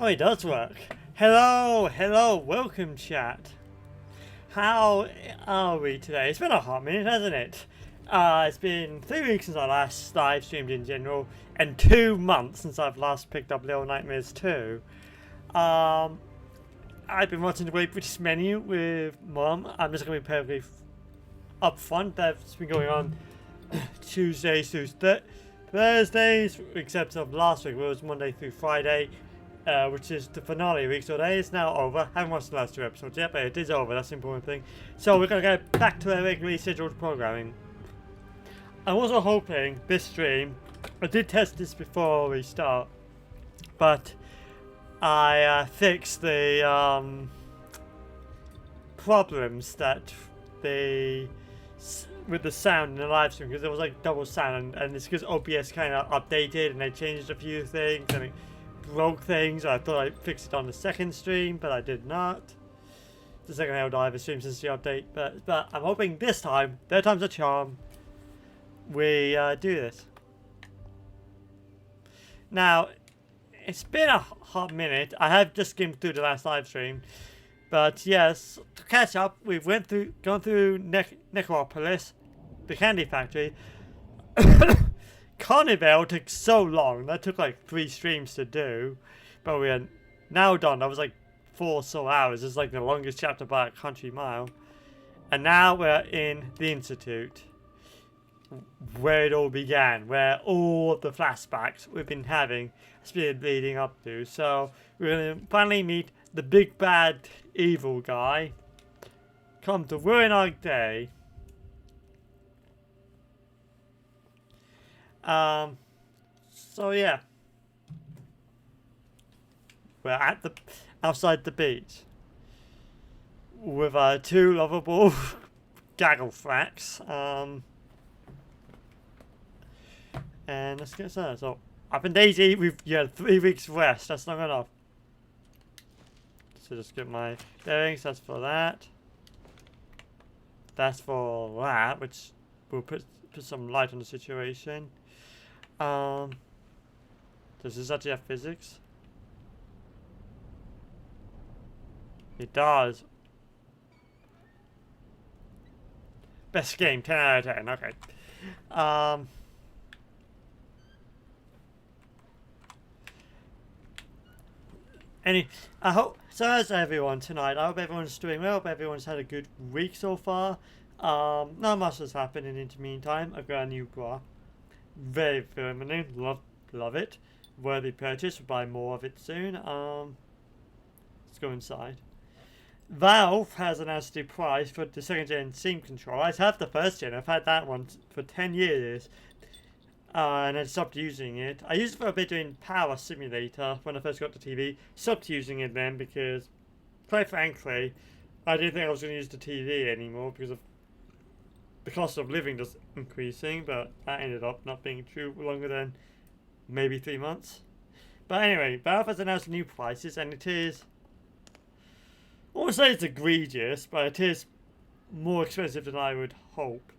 Oh, it does work. Hello, welcome chat. How are we today? It's been a hot minute, hasn't it? It's been 3 weeks since I last live streamed in general, and 2 months since I've last picked up Little Nightmares 2. I've been watching the Great British Menu with Mum. I'm just going to be perfectly upfront. That's been going on Tuesdays through Thursdays, except of last week, where it was Monday through Friday. Which is the finale week, so that is now over. Haven't watched the last 2 episodes yet, but it is over, that's the important thing. So we're going to go back to our regularly scheduled programming. I'm also hoping this stream, I did test this before we start, but I fixed the problems that with the sound in the live stream, because there was like double sound, and it's because OBS kind of updated and they changed a few things, and broke things. I thought I fixed it on the second stream, but I did not. The second held live stream since the update, but I'm hoping this time, third time's a charm, we do this. Now, it's been a hot minute. I have just skimmed through the last live stream, but yes, to catch up, we've gone through Necropolis, the candy factory. Carnival took so long. That took like 3 streams to do, but we are now done. That was like 4 hours. It's like the longest chapter by a country mile. And now we're in the Institute, where it all began, where all of the flashbacks we've been having has been leading up to. So we're going to finally meet the big bad evil guy, come to ruin our day. So yeah, we're at outside the beach with our 2 lovable gaggle fracks. And let's get started. So up in Daisy, we've 3 weeks rest. That's not enough. So just get my bearings. That's for that. That's for that, which will put some light on the situation. Does this actually have physics? It does. Best game, 10 out of 10, okay. I hope, so as everyone tonight, I hope everyone's doing well, I hope everyone's had a good week so far. Not much has happened in the meantime. I've got a new bra. Very feminine, love it. Worthy purchase, we'll buy more of it soon. Let's go inside. Valve has announced a price for the 2nd gen Steam controller. I have the 1st gen, I've had that one for 10 years. And I stopped using it. I used it for a bit doing Power Simulator when I first got the TV. Stopped using it then because, quite frankly, I didn't think I was going to use the TV anymore because of the cost of living just increasing, but that ended up not being true longer than maybe 3 months. But anyway, Valve has announced new prices, and it is, I won't say it's egregious, but it is more expensive than I would hope.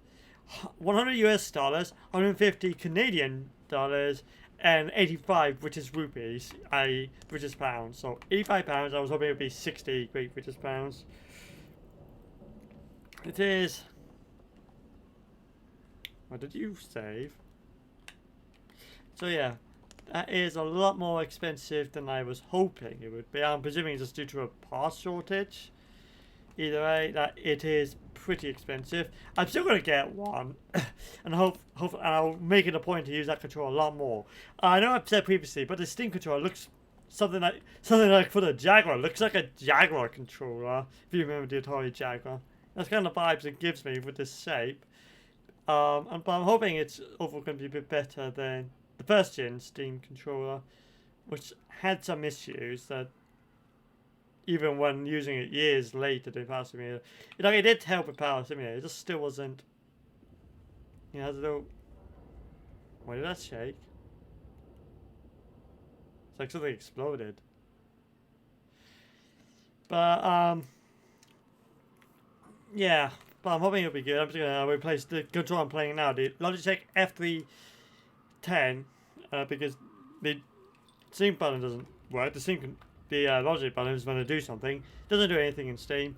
$100 US, 150 Canadian dollars, and 85 British rupees, i.e. British pounds. So 85 pounds, I was hoping it would be 60 Great British pounds. It is. What did you save? So yeah, that is a lot more expensive than I was hoping it would be. I'm presuming it's just due to a parts shortage. Either way, that it is pretty expensive. I'm still going to get one, and I'll make it a point to use that controller a lot more. I know I've said previously, but the Steam controller looks something like for the Jaguar. It looks like a Jaguar controller. If you remember the Atari Jaguar, that's kind of the vibes it gives me with this shape. But I'm hoping it's overall going to be a bit better than the 1st gen Steam controller, which had some issues that even when using it years later in Power Simulator, it did help with Power Simulator, it just still wasn't, it has a little, why did that shake? It's like something exploded. But, yeah. But I'm hoping it'll be good. I'm just going to replace the controller I'm playing now, the Logitech F310, because the sync button doesn't work. The sync the logic button is going to do something. Doesn't do anything in Steam,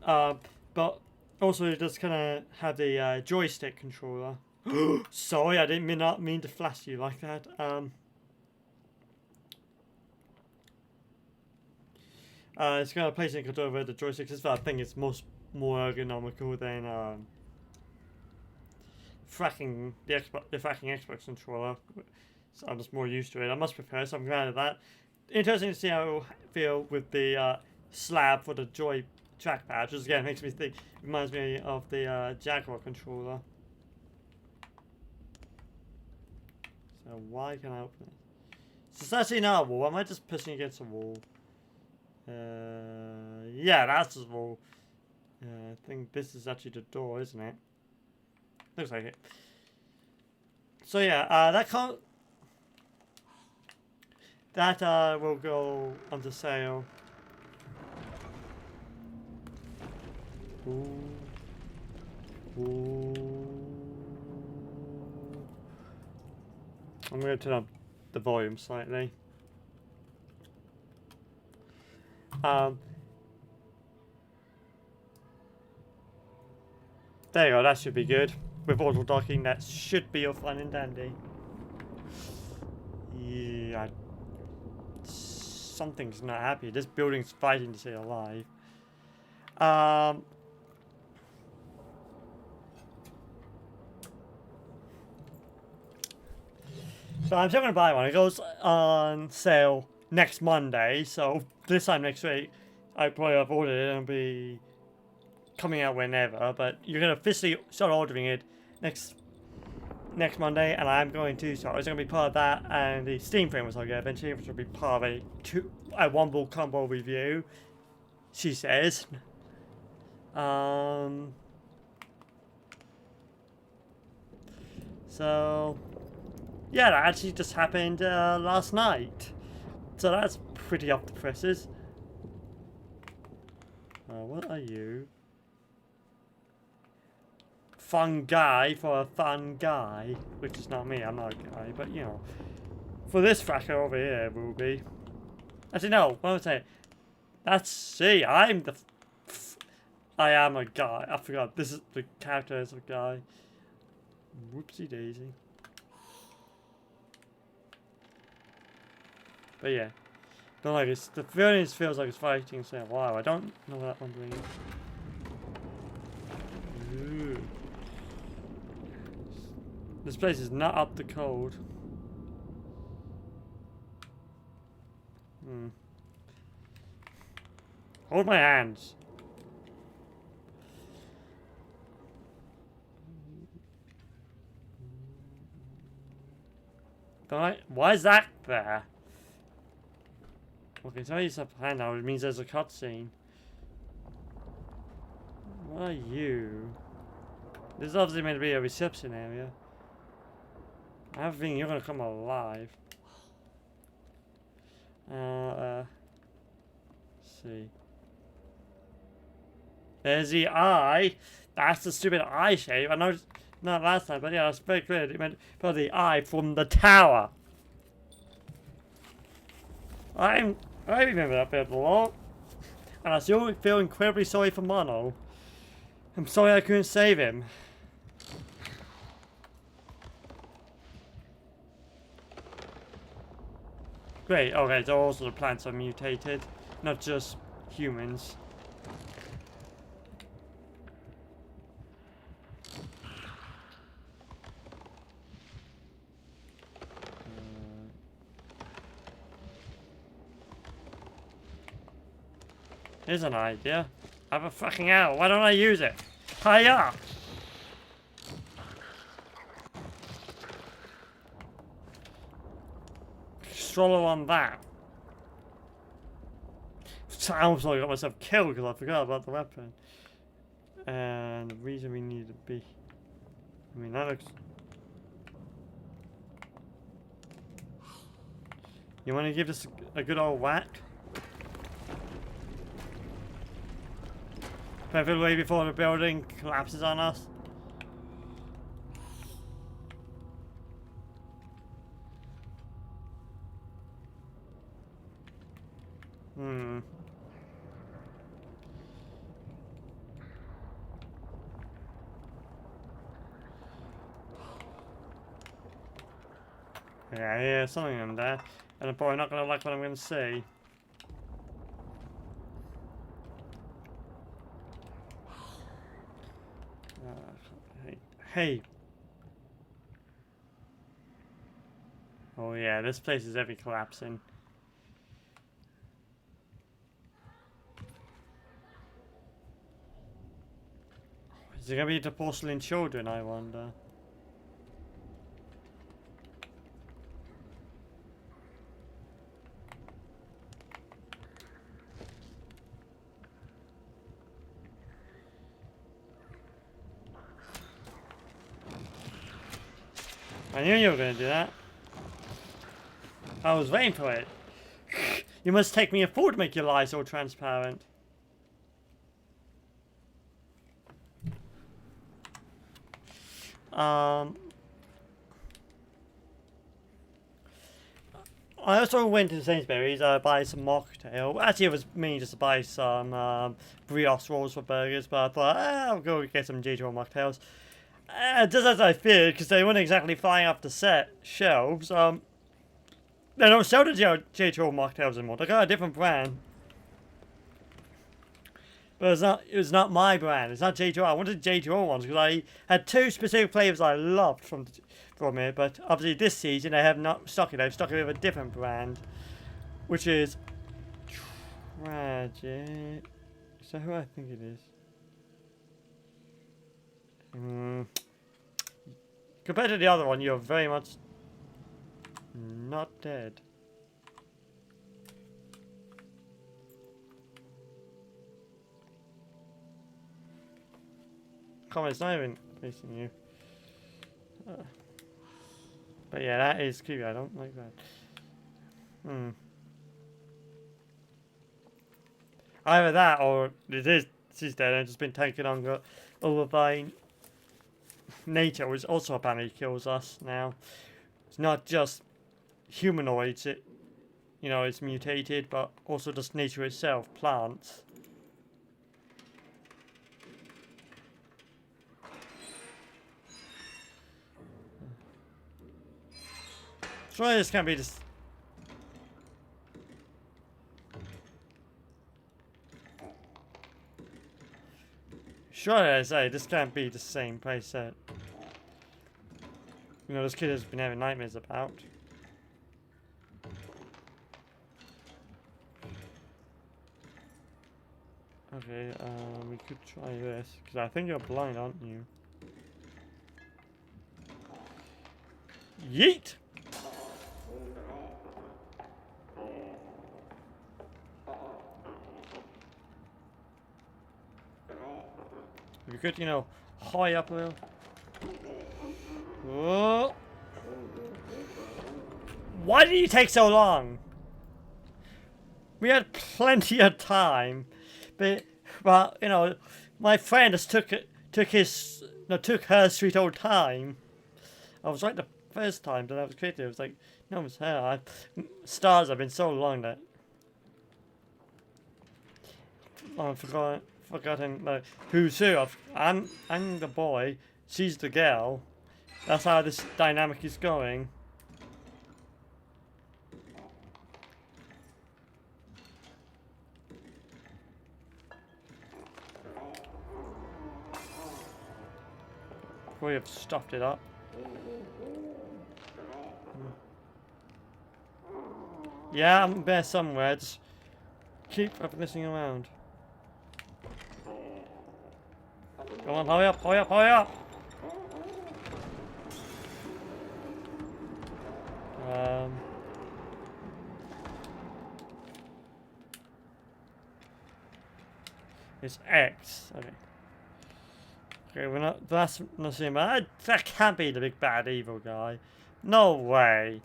but also it does kind of have the joystick controller. Sorry, I didn't mean to flash you like that. It's got a PlayStation controller with the joysticks. I think it's more ergonomical than the fracking Xbox controller. So I'm just more used to it. I must prepare, so I'm glad of that. Interesting to see how it will feel with the slab for the Joy trackpad, which again makes me think, reminds me of the Jaguar controller. So why can I open it? So it's actually not a wall. Am I just pushing against a wall? Yeah, that's the wall. I think this is actually the door, isn't it? Looks like it. So yeah, that will go onto sale. Ooh. Ooh. I'm going to turn up the volume slightly. There you go, that should be good. With auto docking, that should be all fun and dandy. Yeah. Something's not happy. This building's fighting to stay alive. So I'm still going to buy one. It goes on sale next Monday, so this time next week, I probably have ordered it and it'll be coming out whenever, but you're going to officially start ordering it next Monday, and I'm going to, so it's going to be part of that, and the Steam frameworks I'll get eventually, which will be part of a one-ball combo review, she says. So yeah, that actually just happened last night. So that's pretty off the presses. What are you? Fun guy for a fun guy. Which is not me, I'm not a guy. But, you know, for this fracker over here, it will be. Actually, no, what am I saying? See, I am a guy. I forgot, this is the character as a guy. Whoopsie daisy. But yeah, don't like it. The feeling feels like it's fighting. So wow, I don't know what that one doing. Ooh. This place is not up to code. Hold my hands. Why is that there? Okay, so I use a plan now, it means there's a cutscene. What are you? This is obviously meant to be a reception area. I have a feeling you're gonna come alive. Let's see. There's the eye. That's the stupid eye shape. I know, not last time, but yeah, it's very clear. It meant for the eye from the tower. I remember that bit a lot. And I still feel incredibly sorry for Mono. I'm sorry I couldn't save him. Great, okay, so also the plants are mutated, not just humans. Here's an idea. I have a fucking arrow. Why don't I use it? Hiya! Stroller on that. I almost got myself killed because I forgot about the weapon. And the reason we need to be. I mean, that looks. You want to give this a good old whack? Preferably before the building collapses on us. Hmm. Yeah, yeah, something in there. And I'm probably not going to like what I'm going to see. Hey. Oh yeah, this place is heavy collapsing. Is it going to be the porcelain children, I wonder? I knew you were going to do that. I was waiting for it. You must take me a fool to make your lies all transparent. I also went to Sainsbury's buy some mocktail. Actually, it was me just to buy some brioche rolls for burgers, but I thought I'll go get some J.J. mocktails. Just as I feared, because they weren't exactly flying off the set shelves. They don't sell the J.J. mocktails anymore. They got a different brand. But it's not my brand. It's not J.J. I wanted J.J. ones because I had two specific flavors I loved from it. But obviously this season they have not stocked it. They've stocked it with a different brand, which is tragic. Is that who I think it is? Compared to the other one, you're very much not dead. Come on, it's not even facing you. But yeah, that is creepy. I don't like that. Either that or she's dead and just been taken over by nature, which also apparently kills us now. It's not just humanoids, it's mutated, but also just nature itself, plants. Surely this can't be just... Surely I say, this can't be the same place that... this kid has been having nightmares about. Okay, we could try this, because I think you're blind, aren't you? Yeet! We could, high up a little. Whoa! Why did you take so long? We had plenty of time, but my friend just took her sweet old time. I was right the first time that I was creative. It was like, no, it's her. Stars have been so long that I've forgotten who's who. I'm the boy. She's the girl. That's how this dynamic is going. We have stuffed it up. Yeah, I'm there somewhere. Just keep listening around. Come on, hurry up, hurry up, hurry up! It's X. Okay. Okay, we're not. That's not seeing bad. That can't be the big bad evil guy. No way.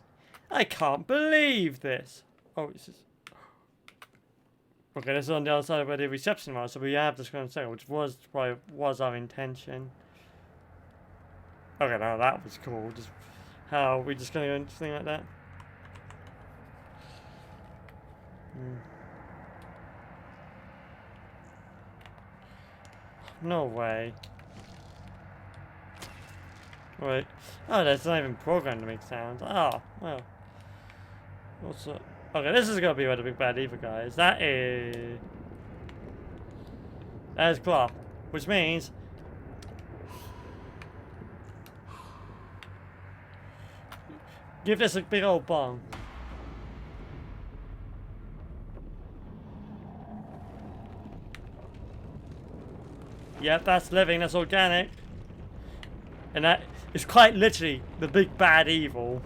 I can't believe this. Oh, this is. Okay, this is on the other side of where the reception was, so we have this kind of second, which was our intention. Okay, now that was cool. Just how we just gonna go into something like that. No way. Wait. Oh, that's not even programmed to make sounds. Oh, well. Also, okay, this is gonna be where the big bad evil guy is. That is Claw, which means give this a big old bong. Yep, that's living. That's organic, and that is quite literally the big bad evil.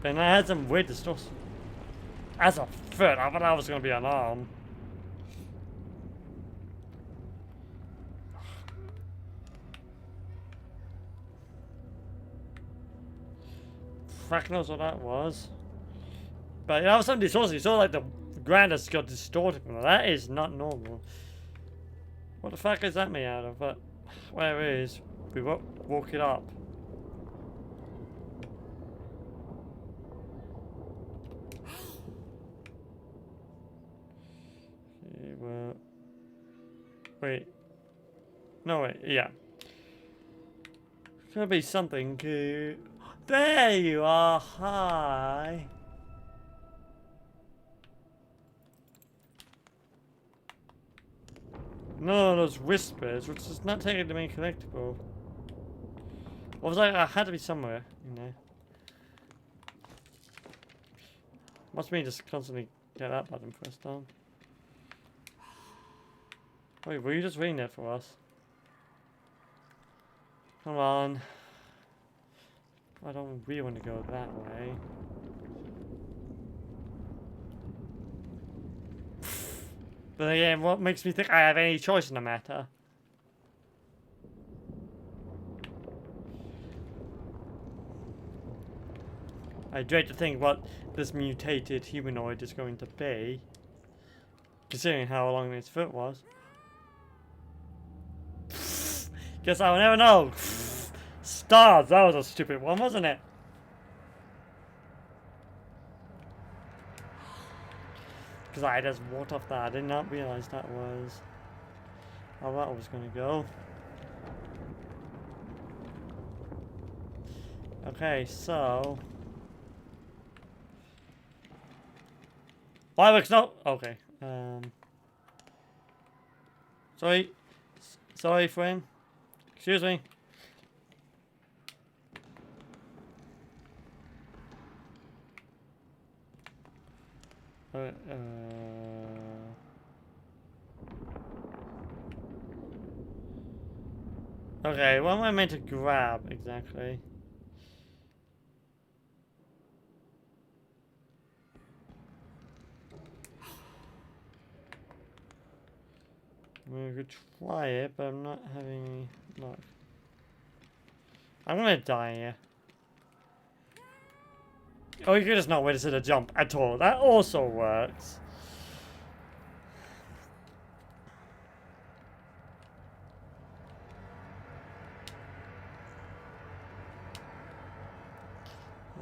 And I had some weird distortion. As a foot, I thought that was going to be an arm. Frack knows what that was. But that was some distortion. You saw like the ground has got distorted. That is not normal. What the fuck is that made out of? But where it is, we walk it up. Okay, well, wait. No, wait, yeah. It's gonna be something to... There you are, hi. No, those whispers, which is not taking to be collectible. What was I had to be somewhere, you know. Must mean just constantly get that button pressed on. Wait, were you just reading that for us? Come on. I don't really want to go that way. But again, what makes me think I have any choice in the matter? I dread to think what this mutated humanoid is going to be. Considering how long its foot was. Guess I will never know. Stars, that was a stupid one, wasn't it? Because I just walked off that. I did not realize that was how that was going to go. Okay, so... Fireworks, no! Okay. Sorry. Sorry, friend. Excuse me. Okay, what am I meant to grab exactly? We could try it, but I'm not having any luck. I'm gonna die here. Oh, you could just not wait to see the jump at all. That also works.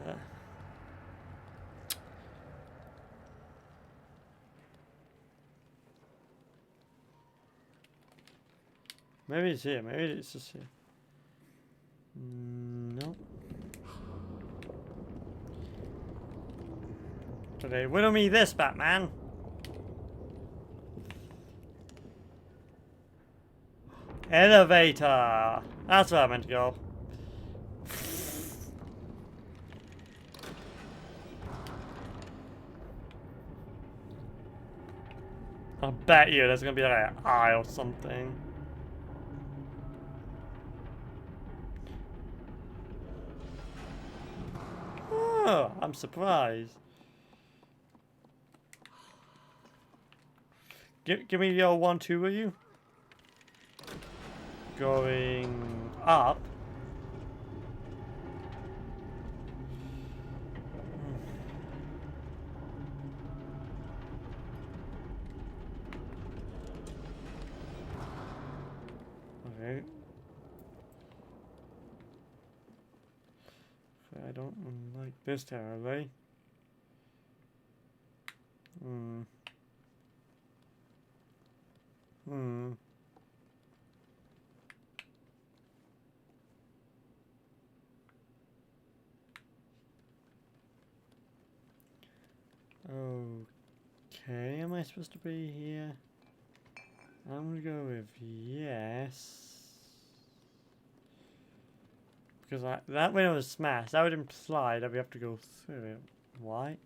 Yeah. Maybe it's here. Maybe it's just here. No. Okay, riddle me this, Batman. Elevator. That's where I meant to go. I bet you there's gonna be like an eye or something. Oh, I'm surprised. Give me the old 1-2, will you? Going up. Okay. I don't like this terribly. Hmm. Hmm. Okay, am I supposed to be here? I'm gonna go with yes. Because that window was smashed. That would imply that we have to go through it. Why?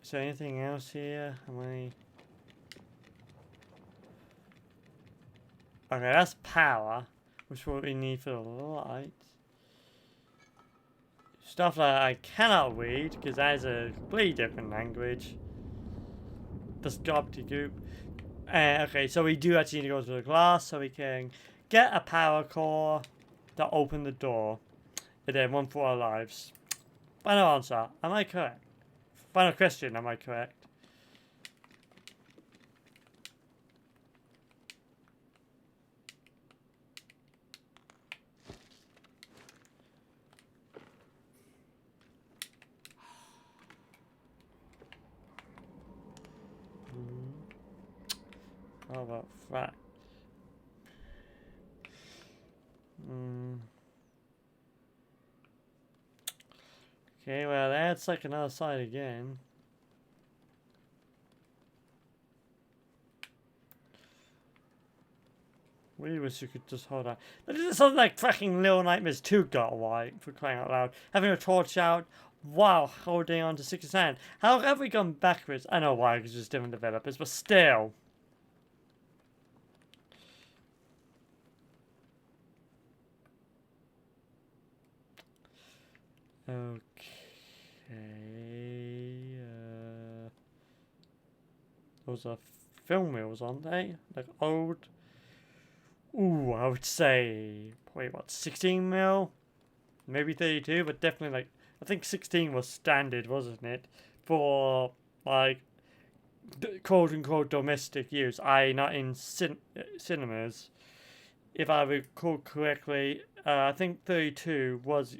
Is there anything else here? Am I... Okay, that's power, which is what we need for the light. Stuff that I cannot read, because that is a completely different language. The gobbledygook. Okay, so we do actually need to go to the glass so we can get a power core to open the door. And then run for our lives. Final answer, am I correct? Final question, am I correct? How about that? Okay, well that's like another side again. Really wish you could just hold on. This is something like fucking Little Nightmares 2 got away, for crying out loud. Having a torch out while holding on to 6's hand. How have we gone backwards? I know why, because it's different developers, but still. Okay. Those are film reels, aren't they? Like old. Ooh, I would say, wait, what, 16 mil? Maybe 32, but definitely like, I think 16 was standard, wasn't it? For like, quote unquote domestic use, i.e., not in cinemas. If I recall correctly, I think 32 was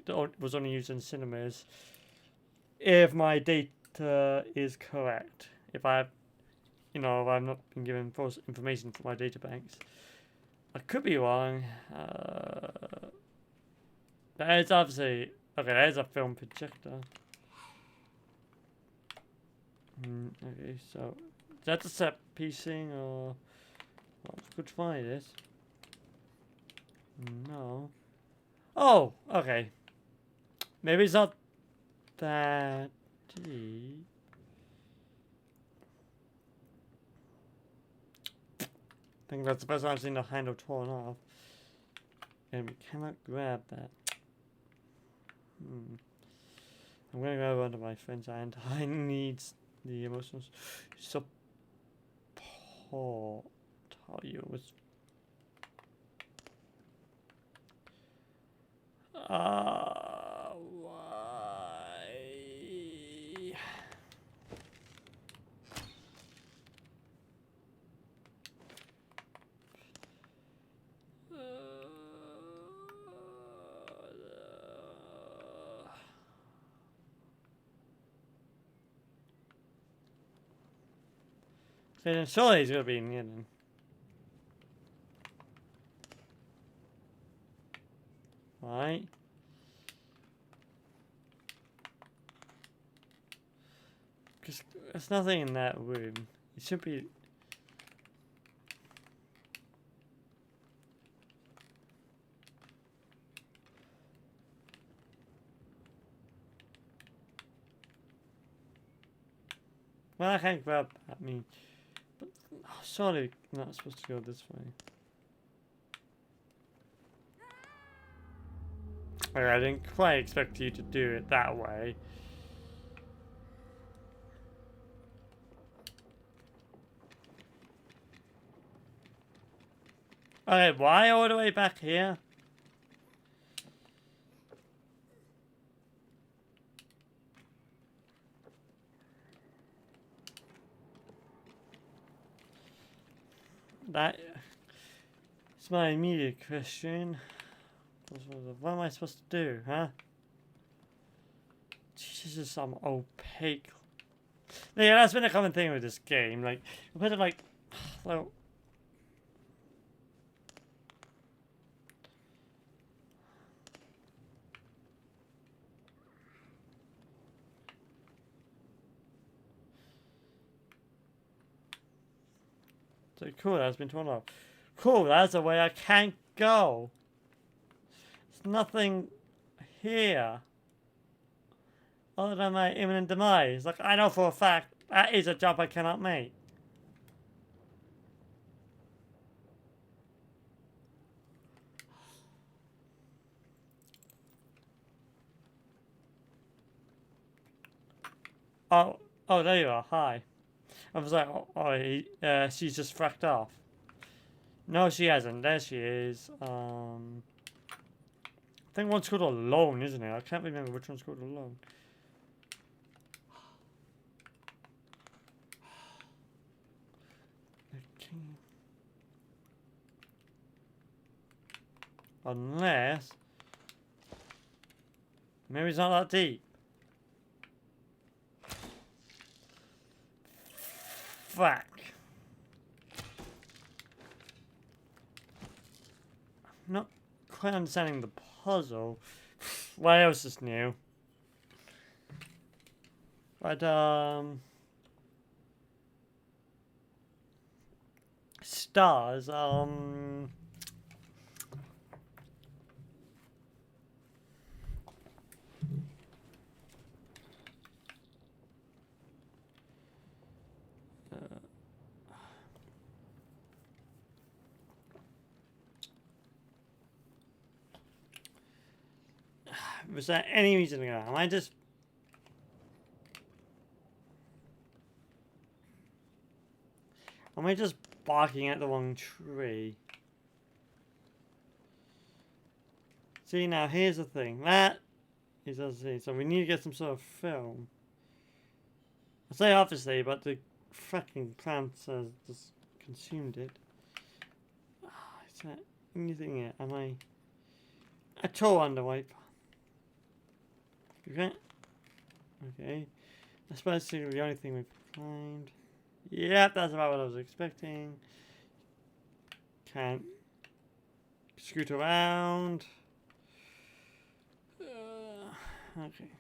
only used in cinemas. If my data is correct, if I've not been given false information from my data banks. I could be wrong. That is obviously... Okay, that is a film projector. Okay, so... Is that the set piecing or... Well, could try this. No. Oh, okay. Maybe it's not that deep. I think that's the first time I've seen the handle torn off. And we cannot grab that. I'm gonna grab onto my friend's hand. I need the emotional support. How you was. Why? So surely he's gonna be in here then. Right? Because there's nothing in that room. It should be. Well, I can't grab at me. But surely not supposed to go this way. Okay, I didn't quite expect you to do it that way. Okay, why all the way back here? That is my immediate question. What am I supposed to do, huh? This is some opaque Yeah, that's been a common thing with this game. Like, a bit of like, well, so cool, that's been torn off. Cool, that's a way I can't go. There's nothing here other than my imminent demise. Like, I know for a fact that is a jump I cannot make. Oh, oh, there you are. Hi. I was like, she's just fracked off. No, she hasn't. There she is. I think one's called Alone, isn't it? I can't remember which one's called Alone. Okay. Unless maybe it's not that deep. Fuck. I'm not quite understanding the puzzle. What else is new? But stars. Was there any reason to go? Am I just barking at the wrong tree? See, now here's the thing. That is us see. So we need to get some sort of film. I say obviously, but the fucking plants has just consumed it. Is there anything here? Am I a toe underwipe? Okay. Okay. That's basically the only thing we've climbed. Yep, that's about what I was expecting. Can't scoot around. Okay.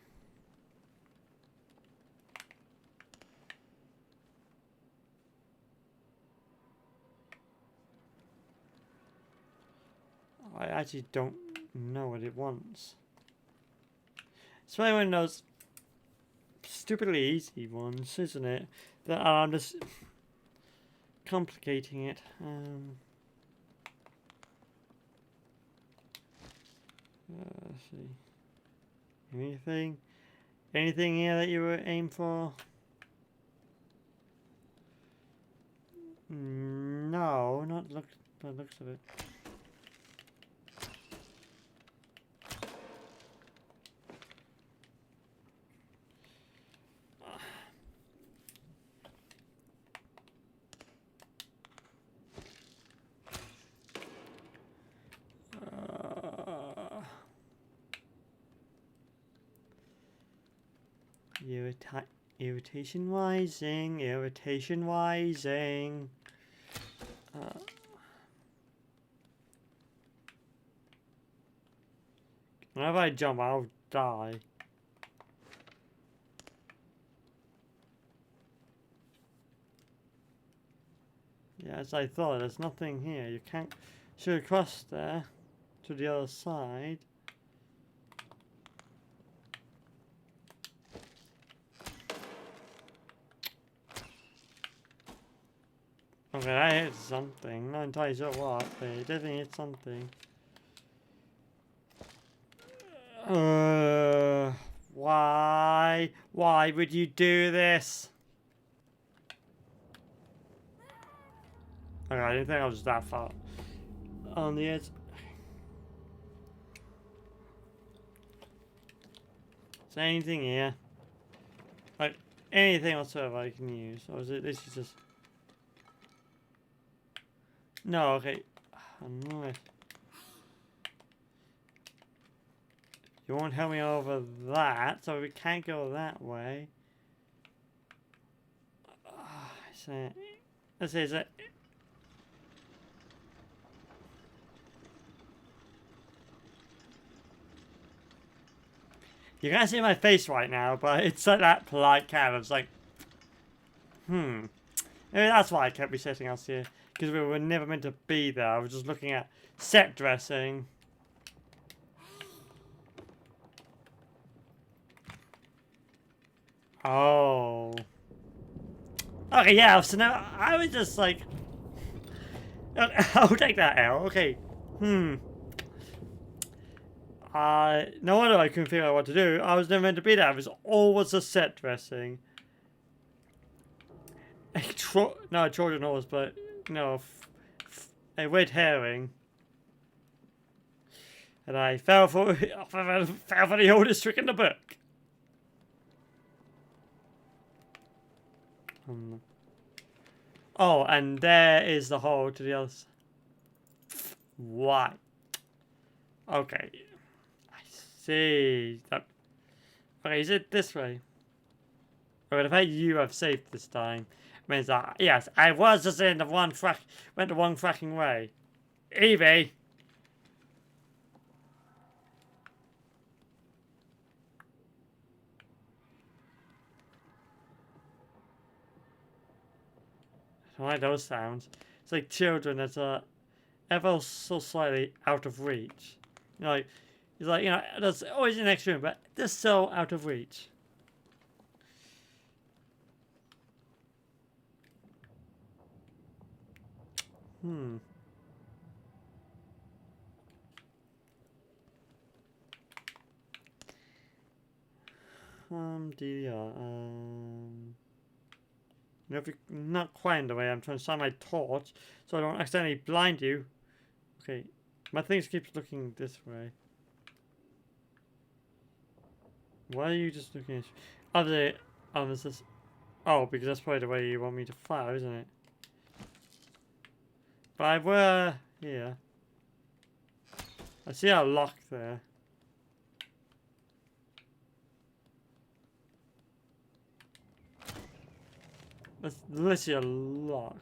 I actually don't know what it wants. It's probably one of those stupidly easy ones, isn't it? That I'm just complicating it. Let's see. Anything here that you were aimed for? No, not look by the looks of it. Irritation rising, irritation rising. Whenever I jump, I'll die. Yeah, as I thought, there's nothing here. You can't shoot across there to the other side. Okay, that hit something. Not entirely sure what, but it definitely hit something. Why? Why would you do this? Okay, I didn't think I was that far on the edge. Is there anything here? Like, anything whatsoever I can use? Or is it, this is just... No, okay. Unless... You won't help me over that, so we can't go that way. So, this is it. You can't see my face right now, but it's like that polite cat. It's like, maybe that's why I kept resetting us here. Because we were never meant to be there. I was just looking at set dressing. Oh. Okay, yeah, so now I was just like... I'll take that L. Okay. No wonder I couldn't figure out what to do. I was never meant to be there. It was always a set dressing. No, a Trojan horse, but no, a red herring. And I fell for the oldest trick in the book. Oh, and there is the hole to the other side. Why? Okay. I see. Okay, is it this way? Okay, the fact you have saved this time means that, yes, I was just in the went the wrong fracking way. Evie! I like those sounds. It's like children that are ever so slightly out of reach. You know, like, it's like, you know, there's always an extra room, but they're so out of reach. You know, if you're not quite in the way, I'm trying to shine my torch so I don't accidentally blind you. Okay, my thing keeps looking this way. Why are you just looking at... this is... Oh, because that's probably the way you want me to fire, isn't it? But I were here. I see a lock there. That's literally a lock.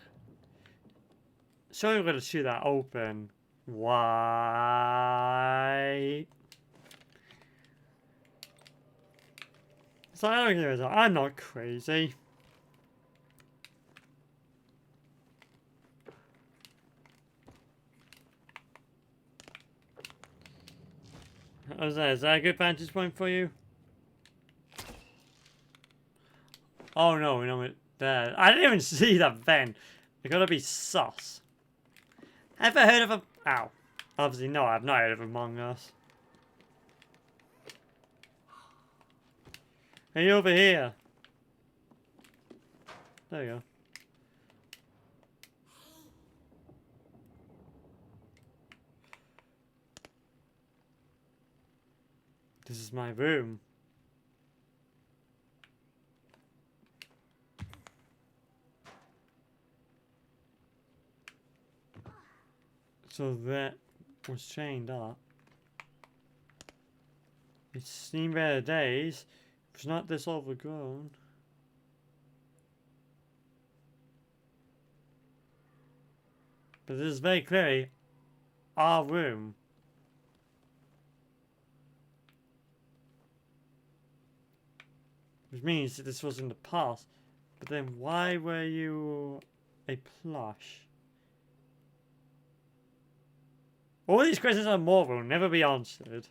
Surely I'm gonna shoot that open. Why? So I don't give a... I'm not crazy. Is that a good vantage point for you? Oh no, no, there. I didn't even see that vent. You gotta be sus. Ever heard of a... Ow. Obviously no, I've not heard of Among Us. Are you over here? There you go. This is my room. So that was chained up. It's seen better days. It's not this overgrown. But this is very clearly our room. Which means that this was in the past. But then why were you a plush? All these questions and more will never be answered.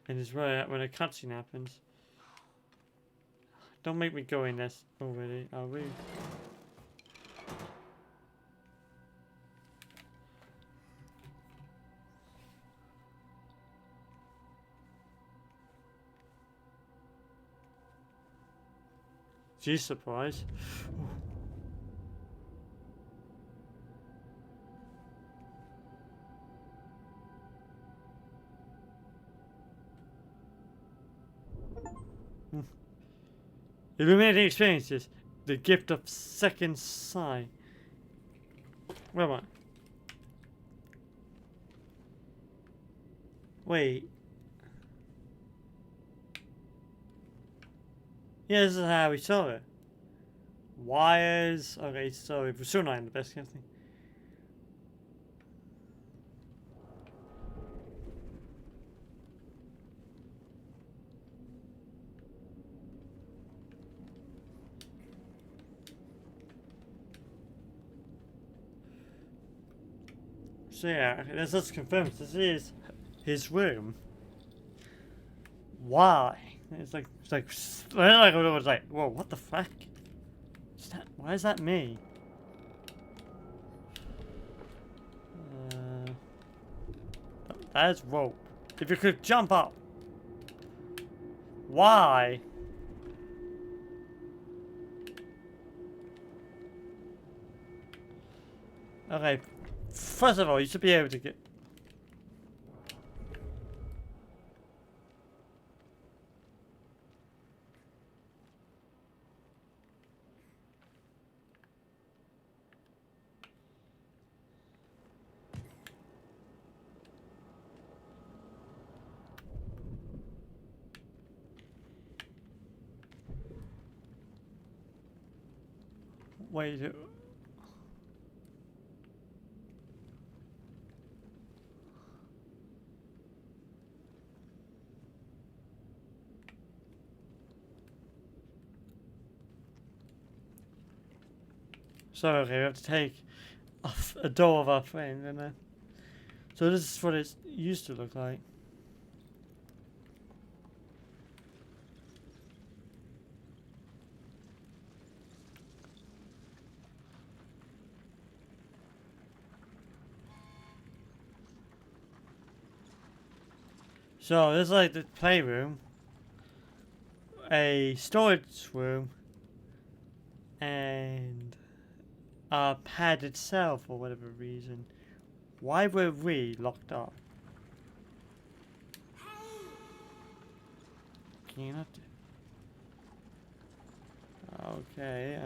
And it's where when a cutscene happens. Don't make me go in this already, are we? Geez, surprise. Illuminating experiences. The gift of second sight. Where am I? Wait. Yeah, this is how we saw it. Wires. Okay, so we're still not in the best kind of thing. So yeah, let's confirm this is his room. Why? I was like, whoa, what the fuck? Why is that me? That's rope. If you could jump up. Why? Okay, first of all, you should be able to get... Wait, so okay, we have to take off a door of our friend, and then... So this is what it used to look like. So this is like the playroom, a storage room, and a pad itself for whatever reason. Why were we locked up? Can you not do... Okay,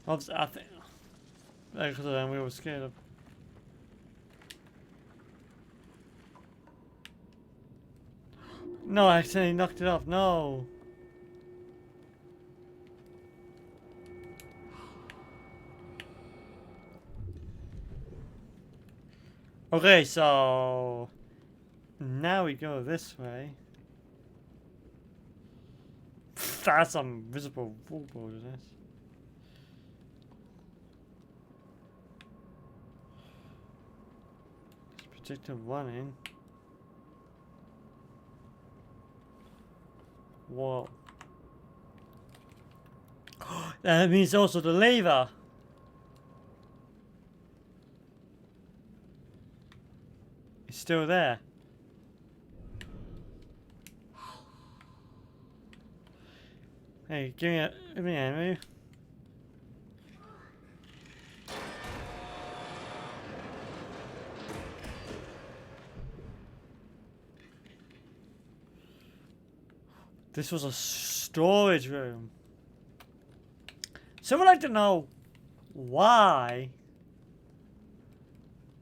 obviously, I think... Because then we were scared of... No, I accidentally knocked it off, no! Okay, so... Now we go this way. That's some visible wallboard, is this? Projector running. Whoa. That means also the lever. It's still there. Hey, give me a hand, will you? This was a storage room. So I'd like to know why.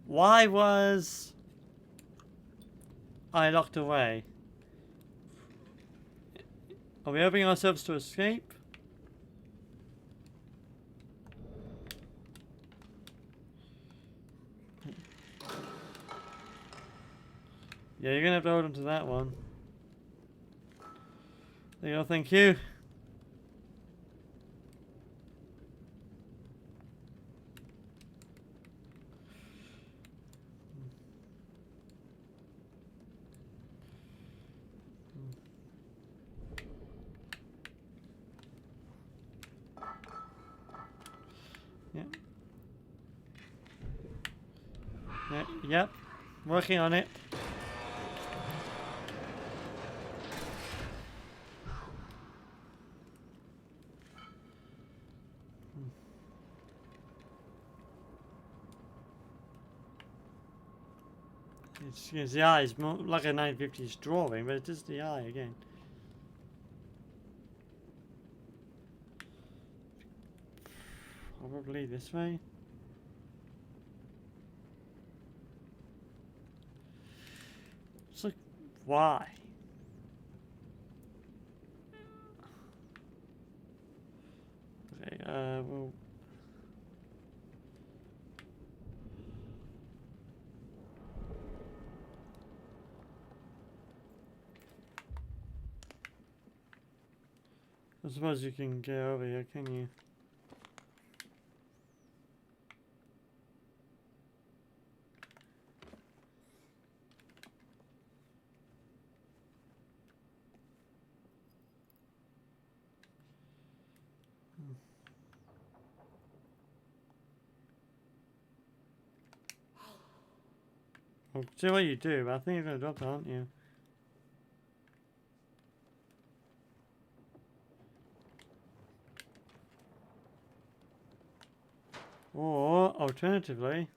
Why was I locked away? Are we opening ourselves to escape? Yeah, you're gonna have to hold on to that one. There you go, thank you. Yep. Working on it. It's the eye is more like a 950s drawing, but it is the eye again. Probably this way. It's like, why? Okay, well... I suppose you can get over here, can you? I'll see what you do, but I think you're going to drop it, aren't you? Or, alternatively...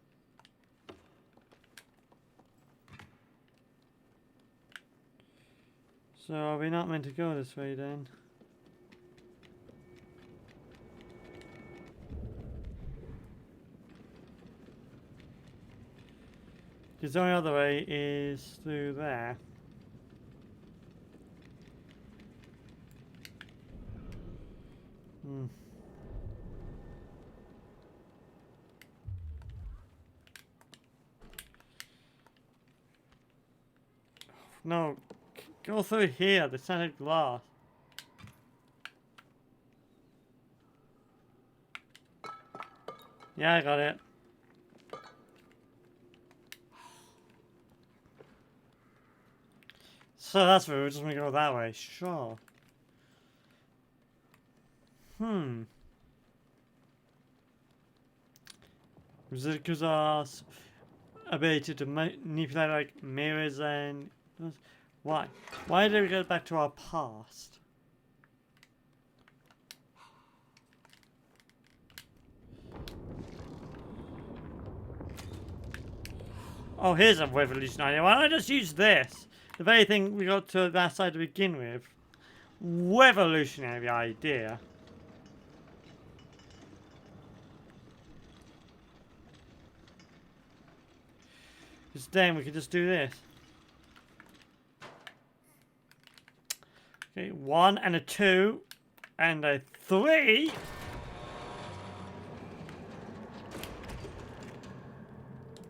So, are we not meant to go this way then? Because the only other way is through there. Hmm. No, go through here, the scented glass. Yeah, I got it. So that's where we're just gonna go that way, sure. Was it because our ability to manipulate like mirrors and... Why? Why did we go back to our past? Oh, here's a revolutionary. Why don't I just use this? The very thing we got to that side to begin with. Revolutionary idea. Because then we could just do this. Okay, 1 and a 2 and a 3.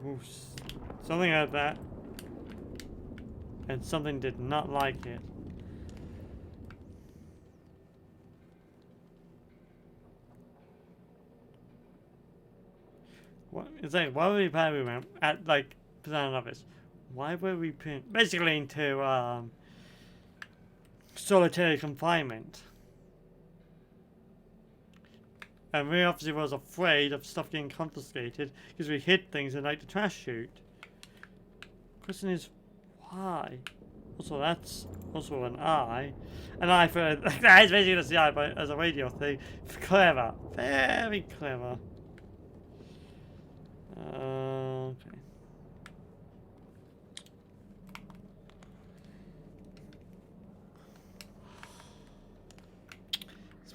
Ooh, something like that. And something did not like it. What is that? Why were we planning at like percent of this? Why were we basically into solitary confinement? And we obviously was afraid of stuff getting confiscated because we hid things in like the trash chute. Question is, why? Also, that's also an eye. An eye for that is basically just the eye, but as a radio thing. Clever, very clever. Okay.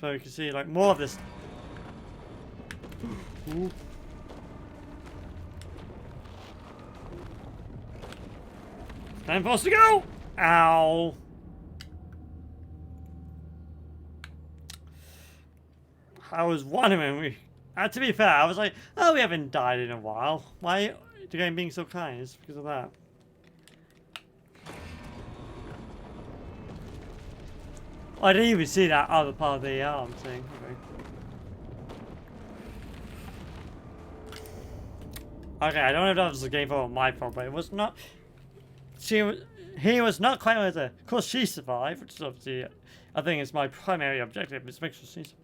So you can see like more of this. Ooh. Time for us to go! Ow! I was wondering, to be fair, I was like, oh, we haven't died in a while. Why are the game being so kind? It's because of that. Oh, I didn't even see that other part of the arm thing. Okay, I don't know if that was a game fault or my fault, but it was not. He was not quite with her. Of course, she survived, which is obviously, I think, is my primary objective. Is make sure she's.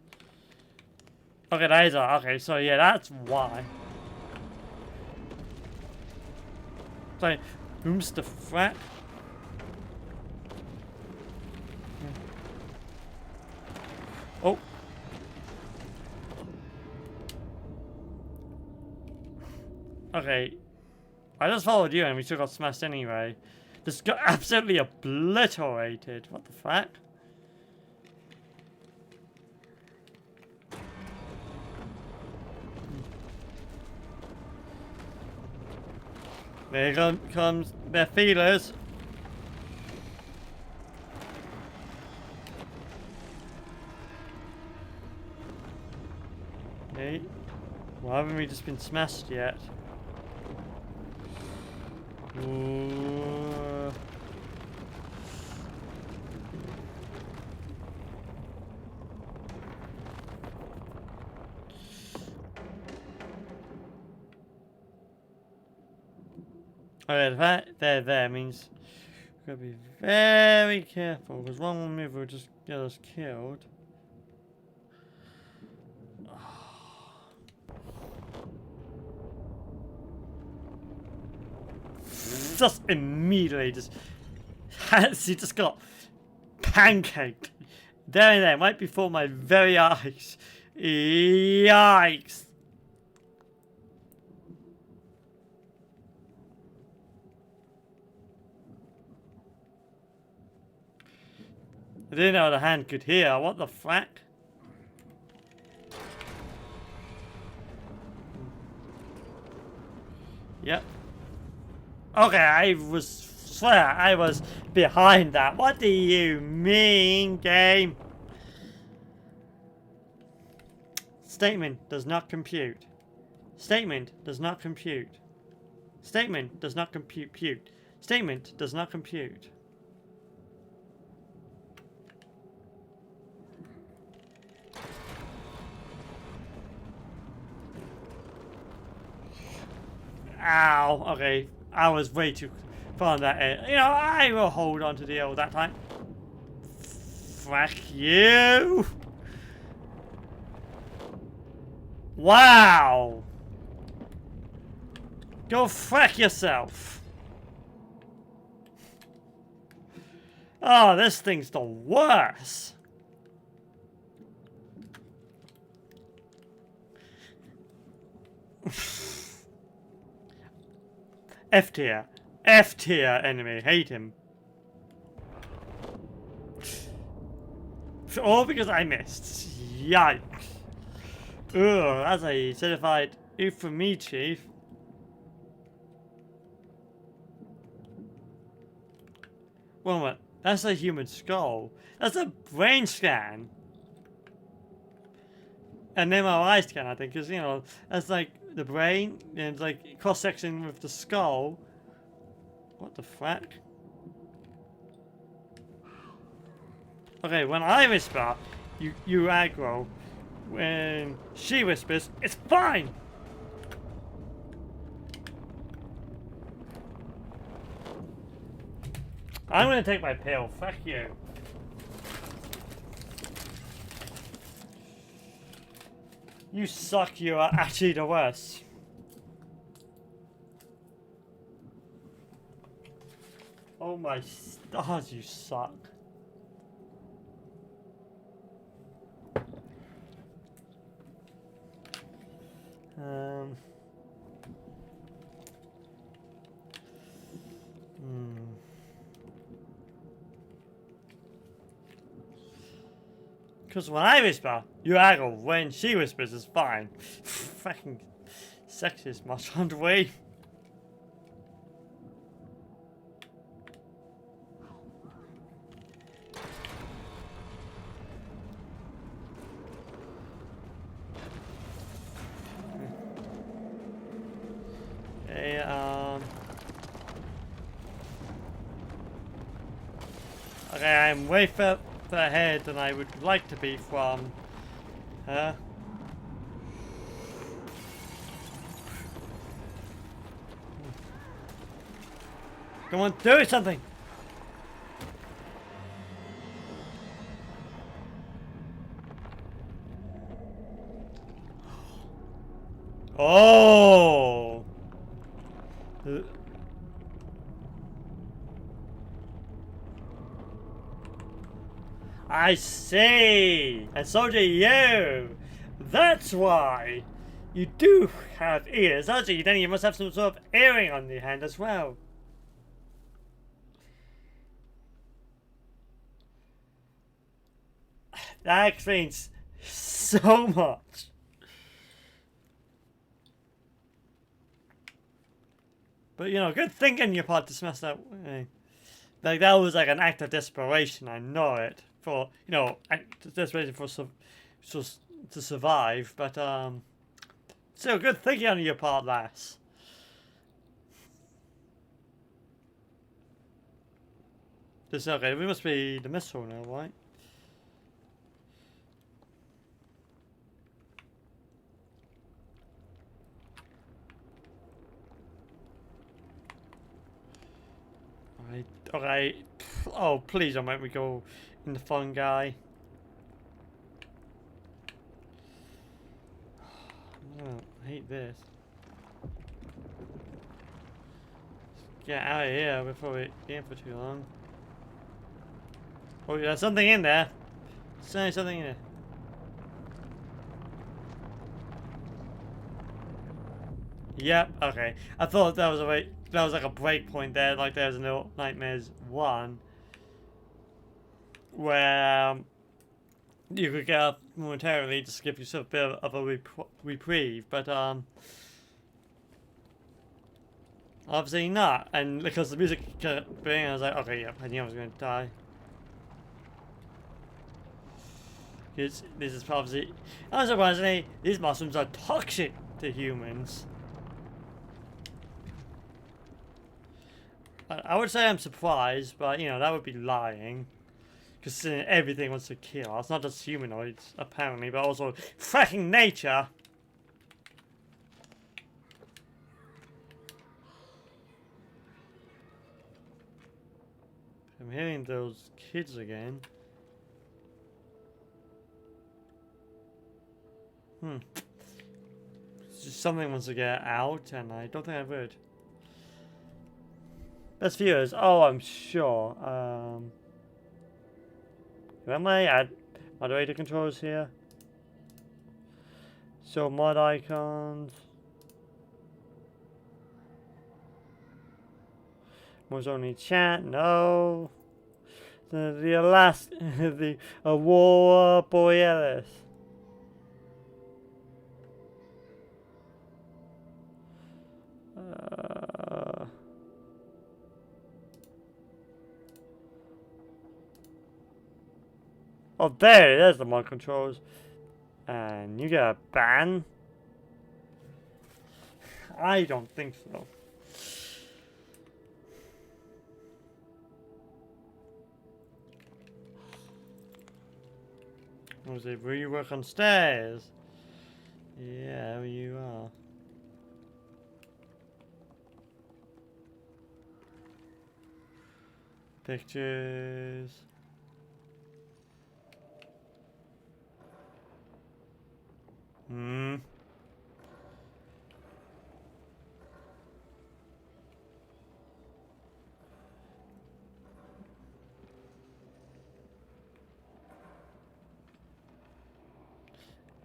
Okay, that is okay. So yeah, that's why. So, whom's the frat? Oh. Okay. I just followed you and we still got smashed anyway. Just got absolutely obliterated. What the fuck? There comes their feelers. Okay. Well, haven't we just been smashed yet? Alright, that there means we've got to be very careful, because one more move will just get us killed. Just immediately he just got pancaked there and then, right before my very eyes. Yikes! I didn't know the hand could hear. What the frack? Yep. Okay, I swear I was behind that. What do you mean, game? Statement does not compute. Statement does not compute. Statement does not compute. Statement does not compute. Ow. Okay. I was way too far on that end. You know, I will hold on to the L that time. Fuck you. Wow. Go frack yourself. Oh, this thing's the worst. F tier. F tier enemy. Hate him. All because I missed. Yikes. Ugh, that's a certified oof for me, Chief. Well, what? That's a human skull. That's a brain scan. An MRI scan, I think, because, you know, that's like the brain, and it's like cross-section with the skull. What the frack? Okay, when I whisper, you aggro. When she whispers, it's fine! I'm gonna take my pill, fuck you. You suck, you are actually the worst. Oh my stars, you suck. Because when I whisper, you aggro. When she whispers, it's fine. Fucking sexist much on the way. Okay, I'm way further ahead than I would like to be from her. Come on, do something! Oh! I see! And so do you! That's why! You do have ears, don't you? Then you must have some sort of earring on your hand as well. That explains so much. But, you know, good thinking on your part to smash that way. Like, that was like an act of desperation, I know it. For, you know, desperation for to survive, but, Still good thinking on your part, lass. This okay, we must be the missile now, right? Alright, alright. Oh, please don't make me go in the fun guy. Oh, I hate this. Get out of here before we get for too long. Oh, there's something in there. There's something in there. Yep. Okay. I thought that was like a break point there, like there's no Nightmares 1, where you could get up momentarily just give yourself a bit of a reprieve, but obviously not. And because the music kept being, I was like, okay, yep, I knew I was going to die. This is probably, unsurprisingly, these mushrooms are toxic to humans. I would say I'm surprised, but you know, that would be lying. Because everything wants to kill us, not just humanoids, apparently, but also fracking nature. I'm hearing those kids again. Something wants to get out, and I don't think I would. Best viewers. Oh, I'm sure. Am I add moderator controls here? So mod icons. Was only chat. No. The last the Aurora Borealis. Oh, there's the mod controls. And you get a ban? I don't think so. Was it where you work on stairs? Yeah, you are. Pictures.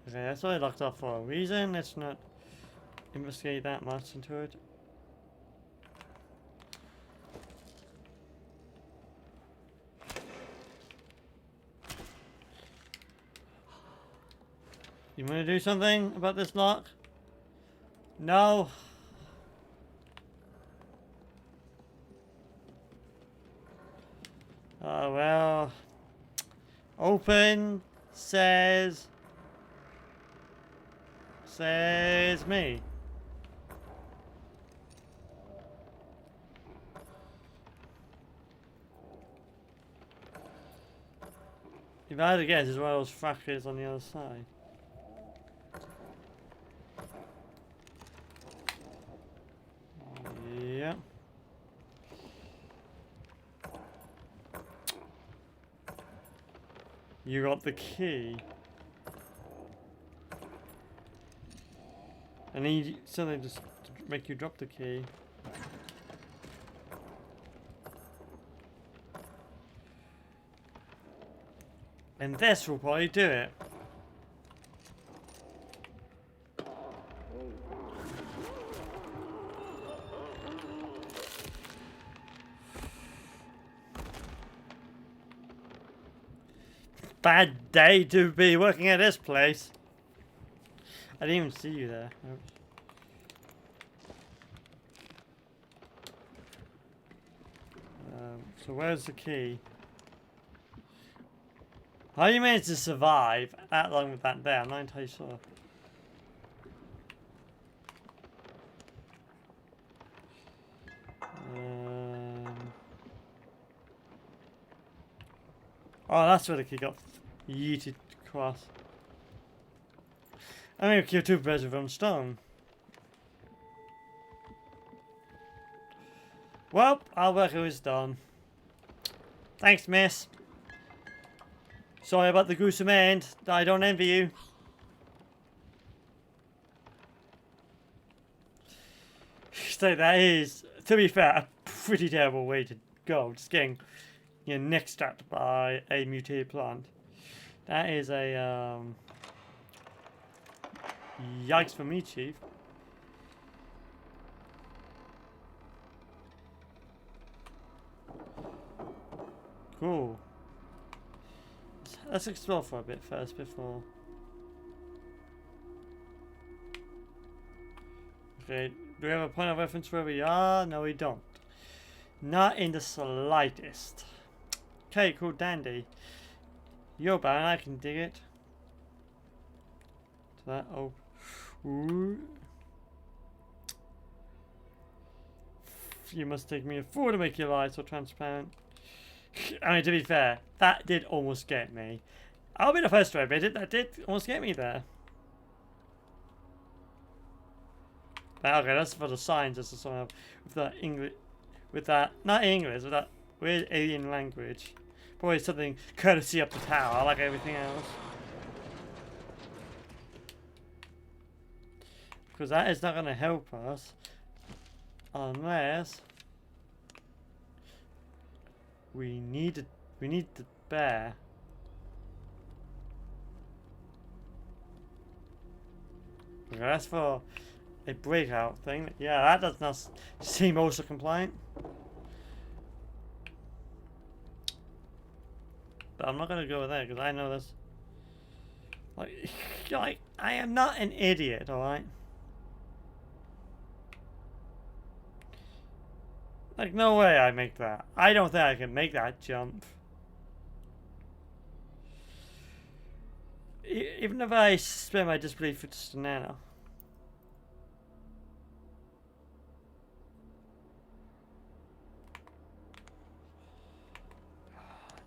Okay, that's what I locked off for a reason. Let's not investigate that much into it. You want to do something about this lock? No. Oh well. Open says me. If I had to guess, it's one of those fractures on the other side. Yeah. You got the key. I need something just to make you drop the key. And this will probably do it. Bad day to be working at this place. I didn't even see you there. So where's the key? How you managed to survive that long with that there? I'm not entirely sure. Oh, that's where the kid got yeeted across. I'm gonna kill two birds with one stone. Well, our work is done. Thanks, miss. Sorry about the gruesome end. I don't envy you. So that is, to be fair, a pretty terrible way to go. Just getting your neck stabbed by a mutated plant. That is a yikes for me, Chief. Cool. Let's explore for a bit first before. Okay, do we have a point of reference where we are? No, we don't. Not in the slightest. Okay, cool, dandy. You're bad, I can dig it. So that, oh. Ooh. You must take me a fool to make your life so transparent. I mean, to be fair, that did almost get me. I'll be the first to admit it, that did almost get me there. But okay, that's for the signs, that's the song with that English, with that, not English, with that weird alien language. Probably something courtesy up the tower, like everything else. Because that is not going to help us unless we need the bear. Okay, that's for a breakout thing. Yeah, that does not seem also compliant. But I'm not gonna go there because I know this. Like, I am not an idiot, alright? Like, no way I make that. I don't think I can make that jump. Even if I suspend my disbelief for just a nano.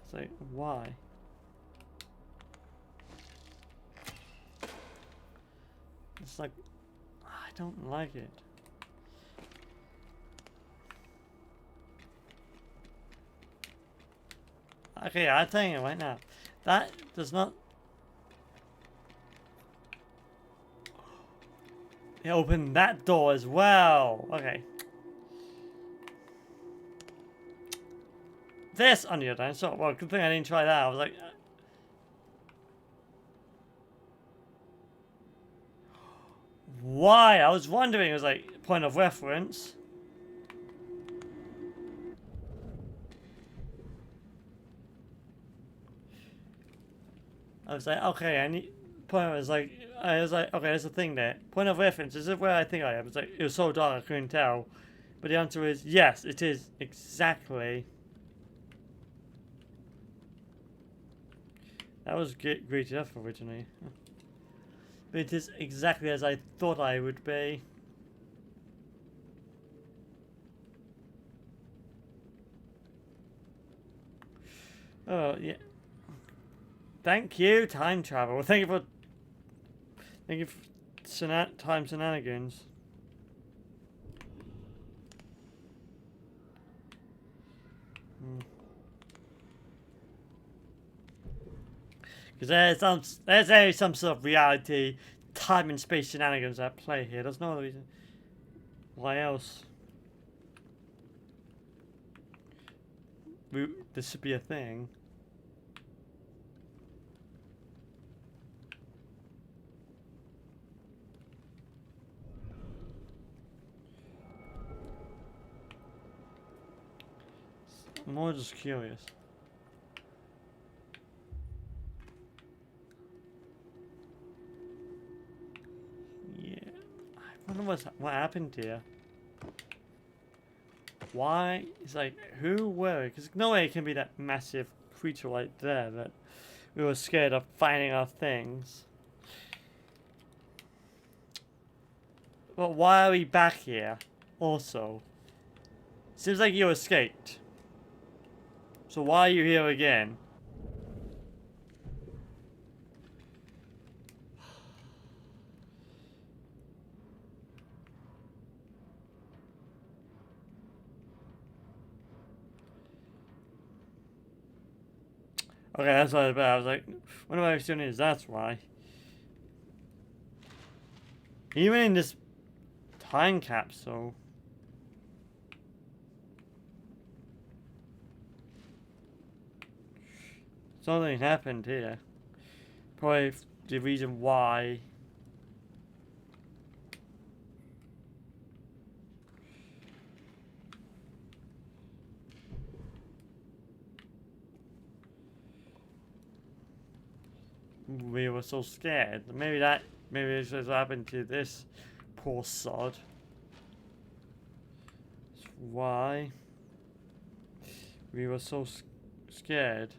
It's like, why? It's like, I don't like it. Okay, I'm telling you right now, that does not. Open that door as well. Okay. This on the other hand, so well, good thing I didn't try that. I was like, why? I was wondering. It was like point of reference. I was like, okay, I need. Point was like, I was like, okay, there's a thing there. Point of reference. Is it where I think I am? It's like it was so dark I couldn't tell. But the answer is yes. It is exactly. That was great enough originally. But it is exactly as I thought I would be. Oh yeah. Thank you, time travel. Thank you for time shenanigans. Because there's some sort of reality, time and space shenanigans at play here. There's no other reason. Why else? This should be a thing. I'm more just curious. Yeah, I wonder what happened here. Why? It's like, who were? Because no way it can be that massive creature right there that we were scared of finding our things. But why are we back here? Also, seems like you escaped. So why are you here again? Okay, that's what I was like, wonder why we're doing this, that's why. Even in this time capsule. Something happened here. Probably the reason why. We were so scared. Maybe it's just happened to this poor sod. That's why we were so scared.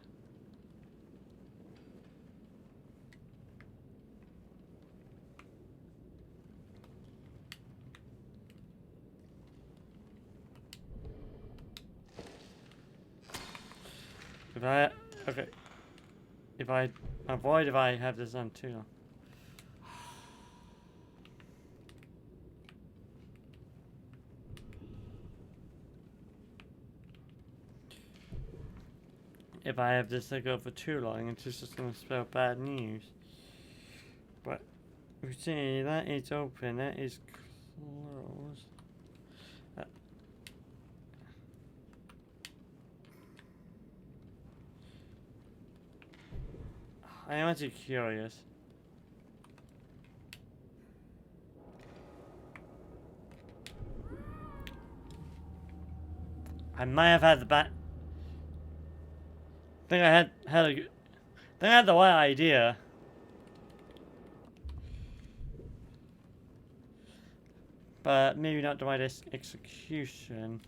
If I avoid if I have this on too long. If I have this to go for too long, it's just going to spell bad news. But you see, that is open, that is closed. I am actually curious. I might have had the I think I had the right idea. But maybe not the right execution.